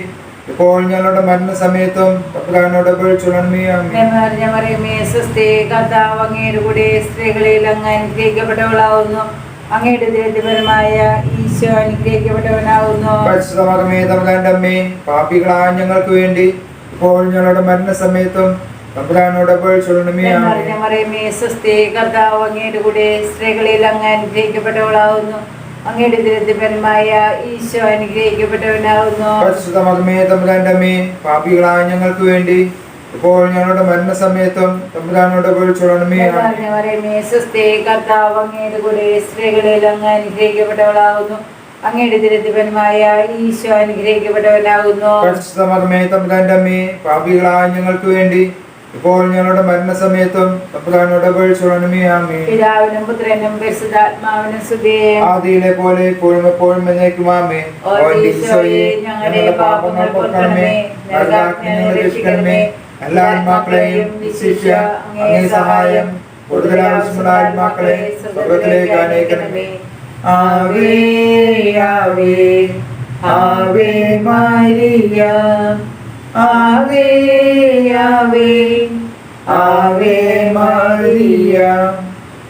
ഇപ്പോൾ ഞങ്ങളുടെ മരണസമയത്തും തമ്പുരാനോട് അപേക്ഷിച്ചുകൊള്ളണമേ. ആമേൻ. നന്മ നിറഞ്ഞ മറിയമേ, സ്വസ്തി, കർത്താവ് അങ്ങയുടെ കൂടെ സ്ത്രീകളിൽ അങ്ങ് അനുഗ്രഹിക്കപ്പെട്ടവളാവുന്നു. അങ്ങയുടെ ദുരിതഫലമായ ഈശോ അനുഗ്രഹിക്കപ്പെട്ടവനാകുന്നു. പരിശുദ്ധ മകമേ തമ്പുരാന്റെ അമ്മേ, പാപികളായ ഞങ്ങൾക്ക് വേണ്ടി ഇപ്പോൾ ഞങ്ങളുടെ മരണസമയത്തും തമ്പുരാനോട് അപേക്ഷിച്ചുകൊള്ളണമേ. നന്മ ആമേൻ. നിറഞ്ഞ മറിയമേ, സ്വസ്തി, കർത്താവ് അങ്ങയുടെ കൂടെ സ്ത്രീകളിൽ അങ്ങ് അനുഗ്രഹിക്കപ്പെട്ടവളാവുന്നു. അങ്ങയുടെ ദുരിതഫലമായ ഈശോ അനുഗ്രഹിക്കപ്പെട്ടവനാകുന്നു. പരിശുദ്ധ മകമേ തമ്പുരാന്റെ അമ്മേ, പാപികളായ ഞങ്ങൾക്ക് വേണ്ടി ഇപ്പോൾ ഞങ്ങളുടെ മരണസമയത്തും തമ്പുരാനോട് അപേക്ഷിച്ചുകൊള്ളണമേ. നന്മ ആമേൻ. നിറഞ്ഞ മറിയമേ, സ്വസ്തി, കർത്താവ് അങ്ങയുടെ കൂടെ സ്ത്രീകളിൽ അങ്ങ് അനുഗ്രഹിക്കപ്പെട്ടവളാവുന്നു. അങ്ങയുടെ ദുരിതഫലമായ ഈശോ അനുഗ്രഹിക്കപ്പെട്ടവനാകുന്നു. പരിശുദ്ധ മകമേ തമ്പുരാന്റെ അമ്മേ, പാപികളായ ഞങ്ങൾക്ക് വേണ്ടി ഇപ്പോൾ ഞങ്ങളുടെ മരണസമയത്തും തമ്പുരാനോട് അപേക്ഷിച്ചുകൊള്ളണമേ. ആമേൻ. പിതാവിനും പുത്രനും പരിശുദ്ധാത്മാവിനും സ്തുതി. ആദിയിലെ പോലെ ഇപ്പോഴും എപ്പോഴും എന്നേക്കും. ആമേൻ. ഓ ഈശോയെ, ഞങ്ങളുടെ പാപങ്ങൾ പൊറുക്കണമേ. നരകാഗ്നി ഞങ്ങളെ രക്ഷിക്കണമേ. എല്ലാ ആത്മാക്കളെയും വിശിഷ്യ അങ്ങേ സഹായം കൂടുതൽ ആവശ്യമുള്ള ആത്മാക്കളെ സ്വർഗ്ഗത്തിലേക്ക് ആനയിക്കണമേ. ആവേ ആവേ ആവേ മരിയ, ആവേ ആവേ ആവേ മരിയ,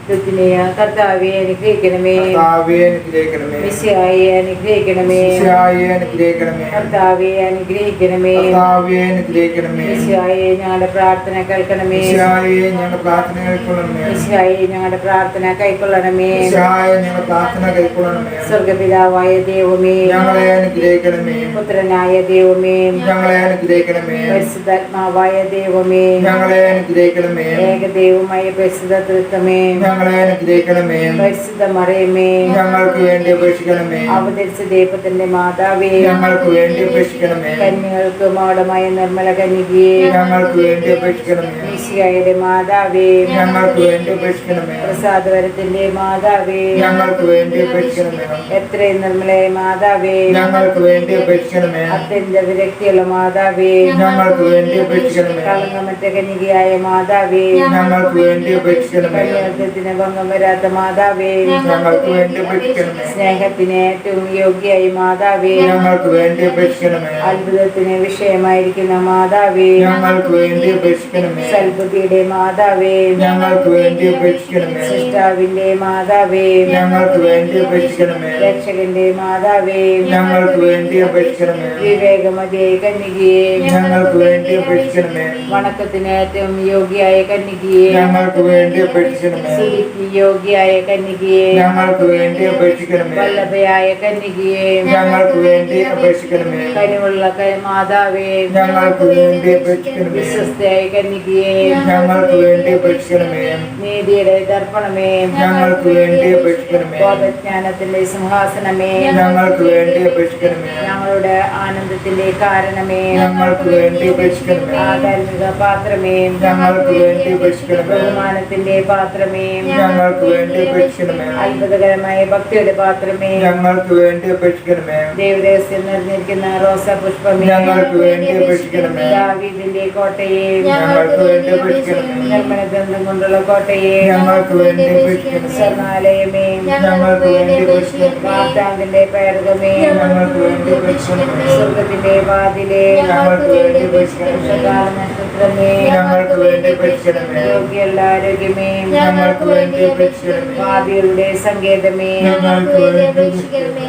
ദുഃഖിനെയ കർത്താവെ അനുഗ്രഹിക്കണമേ. കർത്താവേ അനുഗ്രഹിക്കണമേ. മിശിഹായെ അനുഗ്രഹിക്കണമേ. മിശിഹായെ അനുഗ്രഹിക്കണമേ. കർത്താവെ അനുഗ്രഹിക്കണമേ. കർത്താവേ അനുഗ്രഹിക്കണമേ. മിശിഹായെ ഞങ്ങളുടെ പ്രാർത്ഥന കേൾക്കണമേ. മിശിഹായെ ഞങ്ങളുടെ പ്രാർത്ഥന കൈക്കൊള്ളണമേ. മിശിഹായെ ഞങ്ങളുടെ പ്രാർത്ഥന കൈക്കൊള്ളണമേ. മിശിഹായെ ഞങ്ങളുടെ പ്രാർത്ഥന കൈക്കൊള്ളണമേ. സ്വർഗപിതാവായ ദൈവമേ, ഞങ്ങളെ അനുഗ്രഹിക്കണമേ. പുത്രനായ ദൈവമേ, ഞങ്ങളെ അനുഗ്രഹിക്കണമേ. പരിശുദ്ധാത്മാവായ ദൈവമേ, ഞങ്ങളെ അനുഗ്രഹിക്കണമേ. ഏകദൈവമായ പരിശുദ്ധ തൃത്വമേ, ഞങ്ങളെ അനുഗ്രഹിക്കണമേ. പരിശുദ്ധ മറിയമേ, ഞങ്ങൾക്ക് വേണ്ടി അപേക്ഷിക്കണമേ. അവതരിച്ച ദൈവത്തിന്റെ മാതാവേ, ഞങ്ങൾക്ക് വേണ്ടി അപേക്ഷിക്കണമേ. കന്യകൾക്ക് മൗഢമായ നിർമ്മല കന്യകയെ, ഞങ്ങൾക്ക് വേണ്ടി അപേക്ഷിക്കണമേ. മിശിഹായുടെ മാതാവേ, ഞങ്ങൾക്ക് വേണ്ടി അപേക്ഷിക്കണമേ. പ്രസാദവരത്തിന്റെ മാതാവേ, ഞങ്ങൾക്ക് വേണ്ടി അപേക്ഷിക്കണമേ. എത്രയും നിർമ്മലയായ മാതാവേ, ഞങ്ങൾക്ക് വേണ്ടി അപേക്ഷിക്കണമേ. അത്യന്ത വിരക്തിയുള്ള മാതാവേ, ഞങ്ങൾക്ക് വേണ്ടി അപേക്ഷിക്കണമേ. കളങ്കമറ്റ കന്യകയായ മാതാവേ, ഞങ്ങൾക്ക് വേണ്ടി അപേക്ഷിക്കണമേ. കന്യാത്വത്തിന് ഭംഗം വരാത്ത മാതാവേ, ഞങ്ങൾക്ക് വേണ്ടി അപേക്ഷിക്കണമേ. സ്നേഹത്തിന് ഏറ്റവും യോഗ്യയായ മാതാവേ, ഞങ്ങൾക്ക് വേണ്ടി അപേക്ഷിക്കണമേ. അത്ഭുതത്തിന് വിഷയമായിരിക്കുന്ന മാതാവേ, ഞങ്ങൾക്ക് വേണ്ടി അപേക്ഷിക്കണമേ. സൽബുദ്ധിയുടെ മാതാവേ, ഞങ്ങൾക്ക് വേണ്ടി അപേക്ഷിക്കണമേ. സൃഷ്ടാവിന്റെ മാതാവേ, ഞങ്ങൾക്ക് വേണ്ടി അപേക്ഷിക്കണമേ. രക്ഷകന്റെ മാതാവേ, ഞങ്ങൾക്ക് വേണ്ടി അപേക്ഷിക്കണമേ. വിവേകമതിയായ കന്യകയെ, ഞങ്ങൾക്ക് വേണ്ടി അപേക്ഷിക്കണമേ. വണക്കത്തിന് ഏറ്റവും യോഗ്യയായ കന്യകയെ, ഞങ്ങൾക്ക് വേണ്ടി അപേക്ഷിക്കണമേ. സ്തുതിക്ക് യോഗ്യയായ കന്യകയെ, ഞങ്ങൾക്ക് വേണ്ടി അപേക്ഷിക്കണമേ. വല്ലഭയായ കന്യകയെ, ഞങ്ങൾക്ക് വേണ്ടി അപേക്ഷിക്കണമേ. കനിവുള്ള മാതാവേ, ഞങ്ങൾക്ക് വേണ്ടി അപേക്ഷിക്കണമേ. വിശ്വസ്തയായ കന്യകയെ, ഞങ്ങൾക്ക് വേണ്ടി അപേക്ഷിക്കണമേ. നീതിയുടെ ദർപ്പണമേ, ഞങ്ങൾക്ക് വേണ്ടി അപേക്ഷിക്കണമേ. ബോധജ്ഞാനത്തിന്റെ സിംഹാസനമേ, ഞങ്ങൾക്ക് വേണ്ടി അപേക്ഷിക്കണമേ. ഞങ്ങളുടെ ആനന്ദത്തിന്റെ കാരണമേ, ഞങ്ങൾക്ക് വേണ്ടി അപേക്ഷിക്കണമേ. ആധാർമിക പാത്രമേ, ഞങ്ങൾക്ക് വേണ്ടി അപേക്ഷിക്കണമേ. ബഹുമാനത്തിന്റെ പാത്രമേ, ഞങ്ങൾക്ക് വേണ്ടി അപേക്ഷിക്കണമേ. അത്ഭുതകരമായ ഭക്തിയുടെ പാത്രമേ, ഞങ്ങൾക്ക് വേണ്ടി അപേക്ഷിക്കണമേ. ദേവരഹസ്യം നിറഞ്ഞിരിക്കുന്ന റോസാ പുഷ്പമേ, ഞങ്ങൾക്ക് വേണ്ടി അപേക്ഷിക്കണമേ. ദാവീദിന്റെ കോട്ടയെ, ഞങ്ങൾക്ക് വേണ്ടി അപേക്ഷിക്കണമേ. നിർമ്മല ഗ്രന്ഥം കൊണ്ടുള്ള കോട്ടയെ, ഞങ്ങൾക്ക് വേണ്ടി അപേക്ഷിക്കണമേ. സ്വർണാലയമേ, ഞങ്ങൾക്ക് വേണ്ടി അപേക്ഷിക്കണമേ. വാഗ്ദാനത്തിന്റെ പേർഗമേ, ഞങ്ങൾക്ക് വേണ്ടി അപേക്ഷിക്കണമേ. സ്വർഗത്തിന്റെ വാതിലെ, ഞങ്ങൾക്ക് വേണ്ടി അപേക്ഷിക്കണമേ. ഉഷകാല നക്ഷത്രമേ, ഞങ്ങൾക്ക് വേണ്ടി അപേക്ഷിക്കണമേ. യോഗ്യമുള്ള ആരോഗ്യമേ, ഞങ്ങൾക്ക് വേണ്ടി അപേക്ഷിക്കണമേ. ഭാവിയുടെ സങ്കേതമേ, ഞങ്ങൾക്ക് വേണ്ടി അപേക്ഷിക്കണമേ.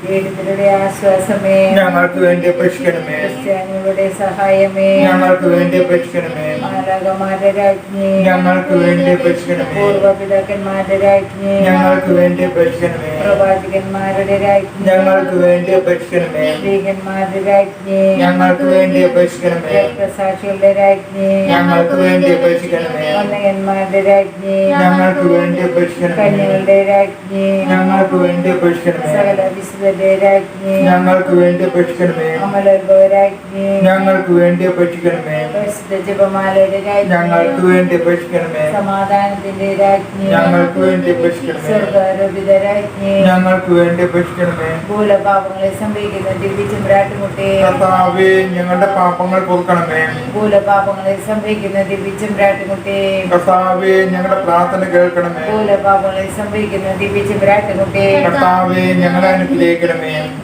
പീഡിതരുടെ ആശ്വാസമേ, ഞങ്ങൾക്ക് വേണ്ടി അപേക്ഷിക്കണമേ. ക്രിസ്ത്യാനികളുടെ സഹായമേ, ഞങ്ങൾക്ക് വേണ്ടി അപേക്ഷിക്കണമേ. മാലാഖമാരുടെ രാജ്ഞി, ഞങ്ങൾക്ക് വേണ്ടി അപേക്ഷിക്കണമേ. പൂർവപിതാക്കന്മാരുടെ രാജ്ഞി, ഞങ്ങൾക്ക് വേണ്ടി അപേക്ഷിക്കണമേ. പ്രവാചകന്മാരുടെ രാജ്ഞി, ഞങ്ങൾക്ക് വേണ്ടി അപേക്ഷിക്കണമേ. സ്ത്രീകന്മാരുടെ രാജ്ഞി, ഞങ്ങൾക്ക് വേണ്ടി അപേക്ഷിക്കണമേ. രക്തസാക്ഷികളുടെ രാജ്ഞി, ഞങ്ങൾക്ക് വേണ്ടി അപേക്ഷിക്കണമേ. വന്ദകന്മാരുടെ രാജ്ഞി, ഞങ്ങൾക്ക് വേണ്ടി അപേക്ഷിക്കണമേ. കന്യകളുടെ രാജ്ഞി, ഞങ്ങൾക്ക് വേണ്ടി അപേക്ഷിക്കണമേ. സകല വിശുദ്ധരുടെ രാജ്ഞി, ഞങ്ങൾക്ക് വേണ്ടി അപേക്ഷിക്കണമേ. അമലോത്ഭവ രാജ്ഞി, ഞങ്ങൾക്ക് വേണ്ടി അപേക്ഷിക്കണമേ. പരിശുദ്ധ ജപമാലയുടെ രാജ്ഞി, ഞങ്ങൾക്ക് വേണ്ടി അപേക്ഷിക്കണമേ. സമാധാനത്തിന്റെ രാജ്ഞി, ഞങ്ങൾക്ക് വേണ്ടി അപേക്ഷിക്കണമേ. സ്വർഗാരോപിത രാജ്ഞി, ഞങ്ങൾക്ക് വേണ്ടി അപേക്ഷിക്കണമേ. ഭൂലപാപങ്ങളെ സംഭവിക്കുന്ന ദിവ്യചമ്പ്രാട്ടുമുട്ടേ, കർത്താവേ, ഞങ്ങളുടെ പാപങ്ങൾ പൊറുക്കണമേ. ഭൂലപാപങ്ങളെ സംഭവിക്കുന്ന ദിവ്യചമ്പ്രാട്ടുമുട്ടേ, കർത്താവേ, ഞങ്ങളുടെ പ്രാർത്ഥന കേൾക്കണമേ. ഭൂലപാപങ്ങളെ സംഭവിക്കുന്ന ദിവ്യചമ്പ്രാട്ടുമുട്ടേ, കർത്താവേ, ഞങ്ങളെ അനുഗ്രഹിക്കണമേ.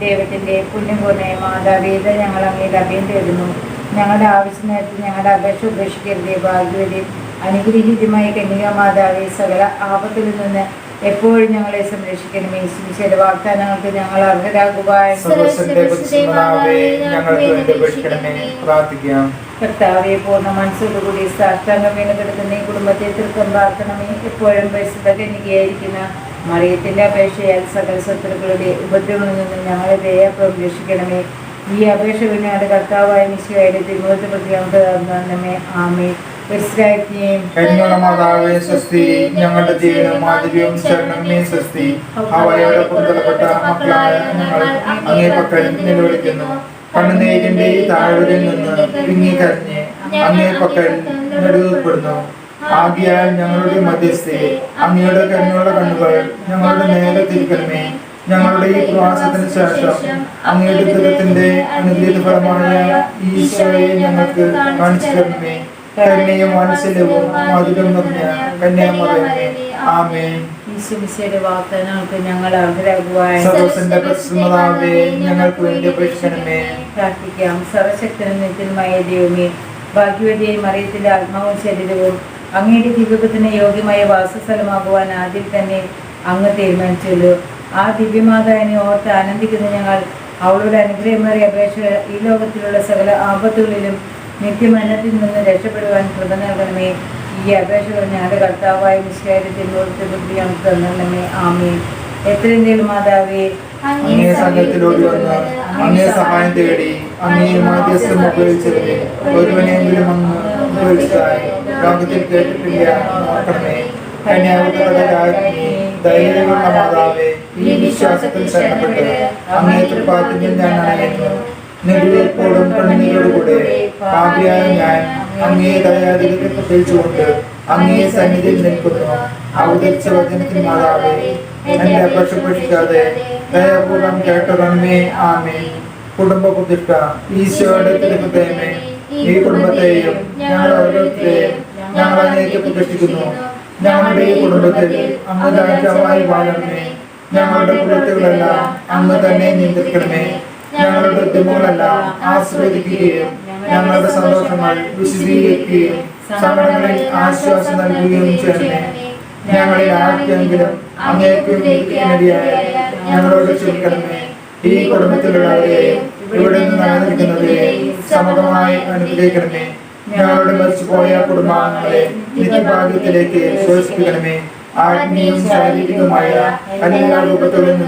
ദൈവത്തിന്റെ പുണ്യപൂർണ്ണ മാതാവേദ ഞങ്ങൾ അങ്ങേക്ക് അഭയം തേടുന്നു. ഞങ്ങളുടെ ആവശ്യ നേരത്ത് ഞങ്ങളുടെ അപേക്ഷ ഉപേക്ഷിക്കരുതേ. ഭാഗ്യവതി അനുഗ്രഹീതമായ കന്യക മാതാവേ, സകല ആപത്തിൽ നിന്ന് എപ്പോഴും ഞങ്ങളെ സംരക്ഷിക്കണമേ. ഈശോയുടെ വാഗ്ദാനങ്ങൾക്ക് ഞങ്ങൾ അർഹരാകുവാൻ സർവ്വസ്വന്റെ പരിശുദ്ധനാമേ, ഞങ്ങൾക്ക് വേണ്ടി അപേക്ഷിക്കണമേ. പ്രാർത്ഥിക്കാം. കർത്താവെ, പൂർണ്ണ മനസ്സോടുകൂടി സാഷ്ടാംഗം വീണ് കിടക്കുന്ന ഈ കുടുംബത്തെ തീർക്കം പ്രാർത്ഥനമേ. എപ്പോഴും പരിശുദ്ധ കന്യകയായിരിക്കുന്ന മറിയത്തിന്റെ അപേക്ഷയാൽ സകല ശത്രുക്കളുടെ ഉപദ്രവങ്ങളിൽ നിന്ന് ഞങ്ങളെ ദയാപൂർവ്വം രക്ഷിക്കണമേ. ഈ അപേക്ഷ ഞങ്ങളുടെ കർത്താവായ മിശിഹായുടെ തിരുമുഖത്തെ പ്രതി ഞങ്ങൾക്ക് തരണമേ. ആമേൻ. പരിശുദ്ധരാജ്ഞിയും കന്യക മാതാവേ സ്വസ്തി, ഞങ്ങളുടെ ജീവനും മാധുര്യവും ശരണമേ സ്വസ്തി. അവയുടെ പുറത്തപ്പെട്ട മക്കളായ ഞങ്ങൾ അങ്ങേ പക്കൽ നിലവിളിക്കുന്നു. കണ്ണുനീരിന്റെ ഈ താഴ്വരയിൽ നിന്ന് പിങ്ങിക്കരഞ്ഞ് അങ്ങേ പക്കൽ നെടുപ്പെടുന്നു. ആകിയാൽ ഞങ്ങളുടെ മധ്യസ്ഥയെ അങ്ങയുടെ കരുണയുള്ള കണ്ണുകൾ ഞങ്ങളുടെ നേരെ തിരിക്കണമേ. ഞങ്ങളുടെ ഈ പ്രവാസത്തിന് ശേഷം അങ്ങയുടെ ദുരിതത്തിന്റെ അനുഗ്രഹീത ഫലമായ ഈശോയെ ഞങ്ങൾക്ക് കാണിച്ചു തരണമേ. കരുണയും വാത്സല്യവും മധുരം നിറഞ്ഞ കന്യാമറിയമേ, ആമേൻ. ഈശോയുടെ വാഗ്ദാനങ്ങൾക്ക് ഞങ്ങൾ അർഹരാകുവാൻ സർവ്വസ്വന്റെ പരിശുദ്ധനാമേ, ഞങ്ങൾക്ക് വേണ്ടി അപേക്ഷിക്കണമേ. പ്രാർത്ഥിക്കാം. സർവശക്തനും നിത്യനുമായ ദൈവമേ, ഭാഗ്യവതിയായി മറിയത്തിന്റെ ആത്മാവും ശരീരവും അങ്ങയുടെ ദിവ്യത്തിന് യോഗ്യമായ വാസസ്ഥലമാകുവാൻ ആദ്യം തന്നെ അങ്ങ് തീരുമാനിച്ചല്ലോ. ആ ദിവ്യമാതാവിനെ ഓർത്ത് ആനന്ദിക്കുന്ന ഞങ്ങൾ അവളുടെ അനുഗ്രഹമേറിയ അപേക്ഷ ഈ ലോകത്തിലുള്ള സകല ആപത്തുകളിലും നിത്യമരണത്തിൽ നിന്ന് രക്ഷപ്പെടുവാൻ കൃപ നൽകണമേ. ഈ അപേക്ഷകൾ ഞങ്ങളുടെ കർത്താവായ മിശിഹായുടെ ഞങ്ങൾക്ക് തന്നണമേ. ആമേൻ. എത്രയെങ്കിലും മാതാവേ, അങ്ങേ സംഘത്തിലോടി വന്ന് അങ്ങേ സഹായം തേടി അങ്ങേ മാധ്യസ്ഥം ഉപയോഗിച്ചതിന് ഒരുവനെങ്കിലും അങ്ങ് ഉപയോഗിച്ചായി ലോകത്തിൽ കേട്ടിട്ടില്ല നോക്കണമേ. കന്യാകുമാരിയുടെ രാജ്ഞി, ധൈര്യമുള്ള മാതാവേ, ഈ വിശ്വാസത്തിൽ ശരണപ്പെട്ട് അങ്ങേ തൃപ്പാദത്തിൽ ഞാൻ അണയുന്നു. നെടുവേർപ്പോടും കണ്ണീരോടുകൂടെ പാപിയായ ഞാൻ അങ്ങേ ദയാധികത്തെ പ്രത്യേകിച്ചുകൊണ്ട് അങ്ങേ സന്നിധിയിൽ നിൽക്കുന്നു. അവതരിച്ച വചനത്തിന് മാതാവേ, എന്റെ അപേക്ഷ പഠിക്കാതെ ദയാപൂർവം കേട്ടൊരണമേ. ആമേൻ. കുടുംബ പ്രതിഷ്ഠ. ഈശോയുടെ തിരുഹൃദയമേ, ഈ കുടുംബത്തെയും ഞങ്ങൾ ഓരോരുത്തരെയും ഞങ്ങൾ അങ്ങേക്ക് പ്രതിഷ്ഠിക്കുന്നു. ഞങ്ങളുടെ ഈ കുടുംബത്തിൽ അങ്ങ് രാജാവായി വാഴണമേ. ഞങ്ങളുടെ പ്രവൃത്തികളെല്ലാം അങ്ങ് തന്നെ നിയന്ത്രിക്കണമേ. ഞങ്ങളുടെ ഉദ്യമങ്ങളെല്ലാം ആസ്വദിക്കുകയും ഞങ്ങളുടെ സന്തോഷങ്ങൾ വിശദീകരിക്കുകയും സങ്കടങ്ങളിൽ ആശ്വാസം നൽകുകയും ചെയ്യണമേ. ഞങ്ങളിൽ ആർക്കെങ്കിലും അങ്ങേക്ക് നീതിയായ ഞങ്ങളോട് ക്ഷമിക്കണമേ. ഈ കുടുംബത്തിലുള്ളവരെയും ഇവിടെ നിന്ന് നിലനിൽക്കുന്നവരെയും സമതമായി അനുഗ്രഹിക്കണമേ. ഞങ്ങളുടെ മരിച്ചുപോയ കുടുംബാംഗങ്ങളെ നിത്യഭാഗ്യത്തിലേക്ക് ശ്വസിപ്പിക്കണമേ. ആത്മീയവും ശാരീരികവുമായ എല്ലാ രൂപത്തിൽ നിന്ന്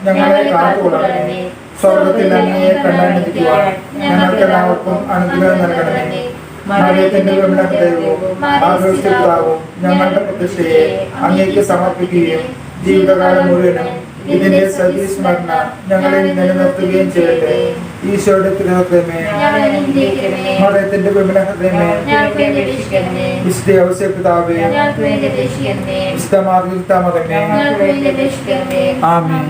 ഞങ്ങളെ കാത്തുകൊള്ളണമേ. സ്വർഗത്തിൽ അങ്ങയെ കണ്ടാനന്ദിക്കുവാൻ ഞങ്ങൾക്കെല്ലാവർക്കും അനുഗ്രഹം നൽകണമേ. മറിയത്തിന്റെ വിമലഹൃദയവും ആഘോഷിതാവും ഞങ്ങളുടെ പ്രതിഷ്ഠയെ അങ്ങേക്ക് സമർപ്പിക്കുകയും ജീവിതകാലം മുഴുവനും ഇതിന്റെ സതീസ്മരണ ഞങ്ങളെ നിലനിർത്തുകയും ചെയ്യട്ടെ. ഈശോയുടെ തിരുഹൃദയമേ, മറിയത്തിന്റെ വിമലഹൃദയമേ, വിശുദ്ധ ഔസേപ്പ് പിതാവേ, വിശുദ്ധ മാർഗ്ഗരിത്ത മകനേ, ആമേൻ.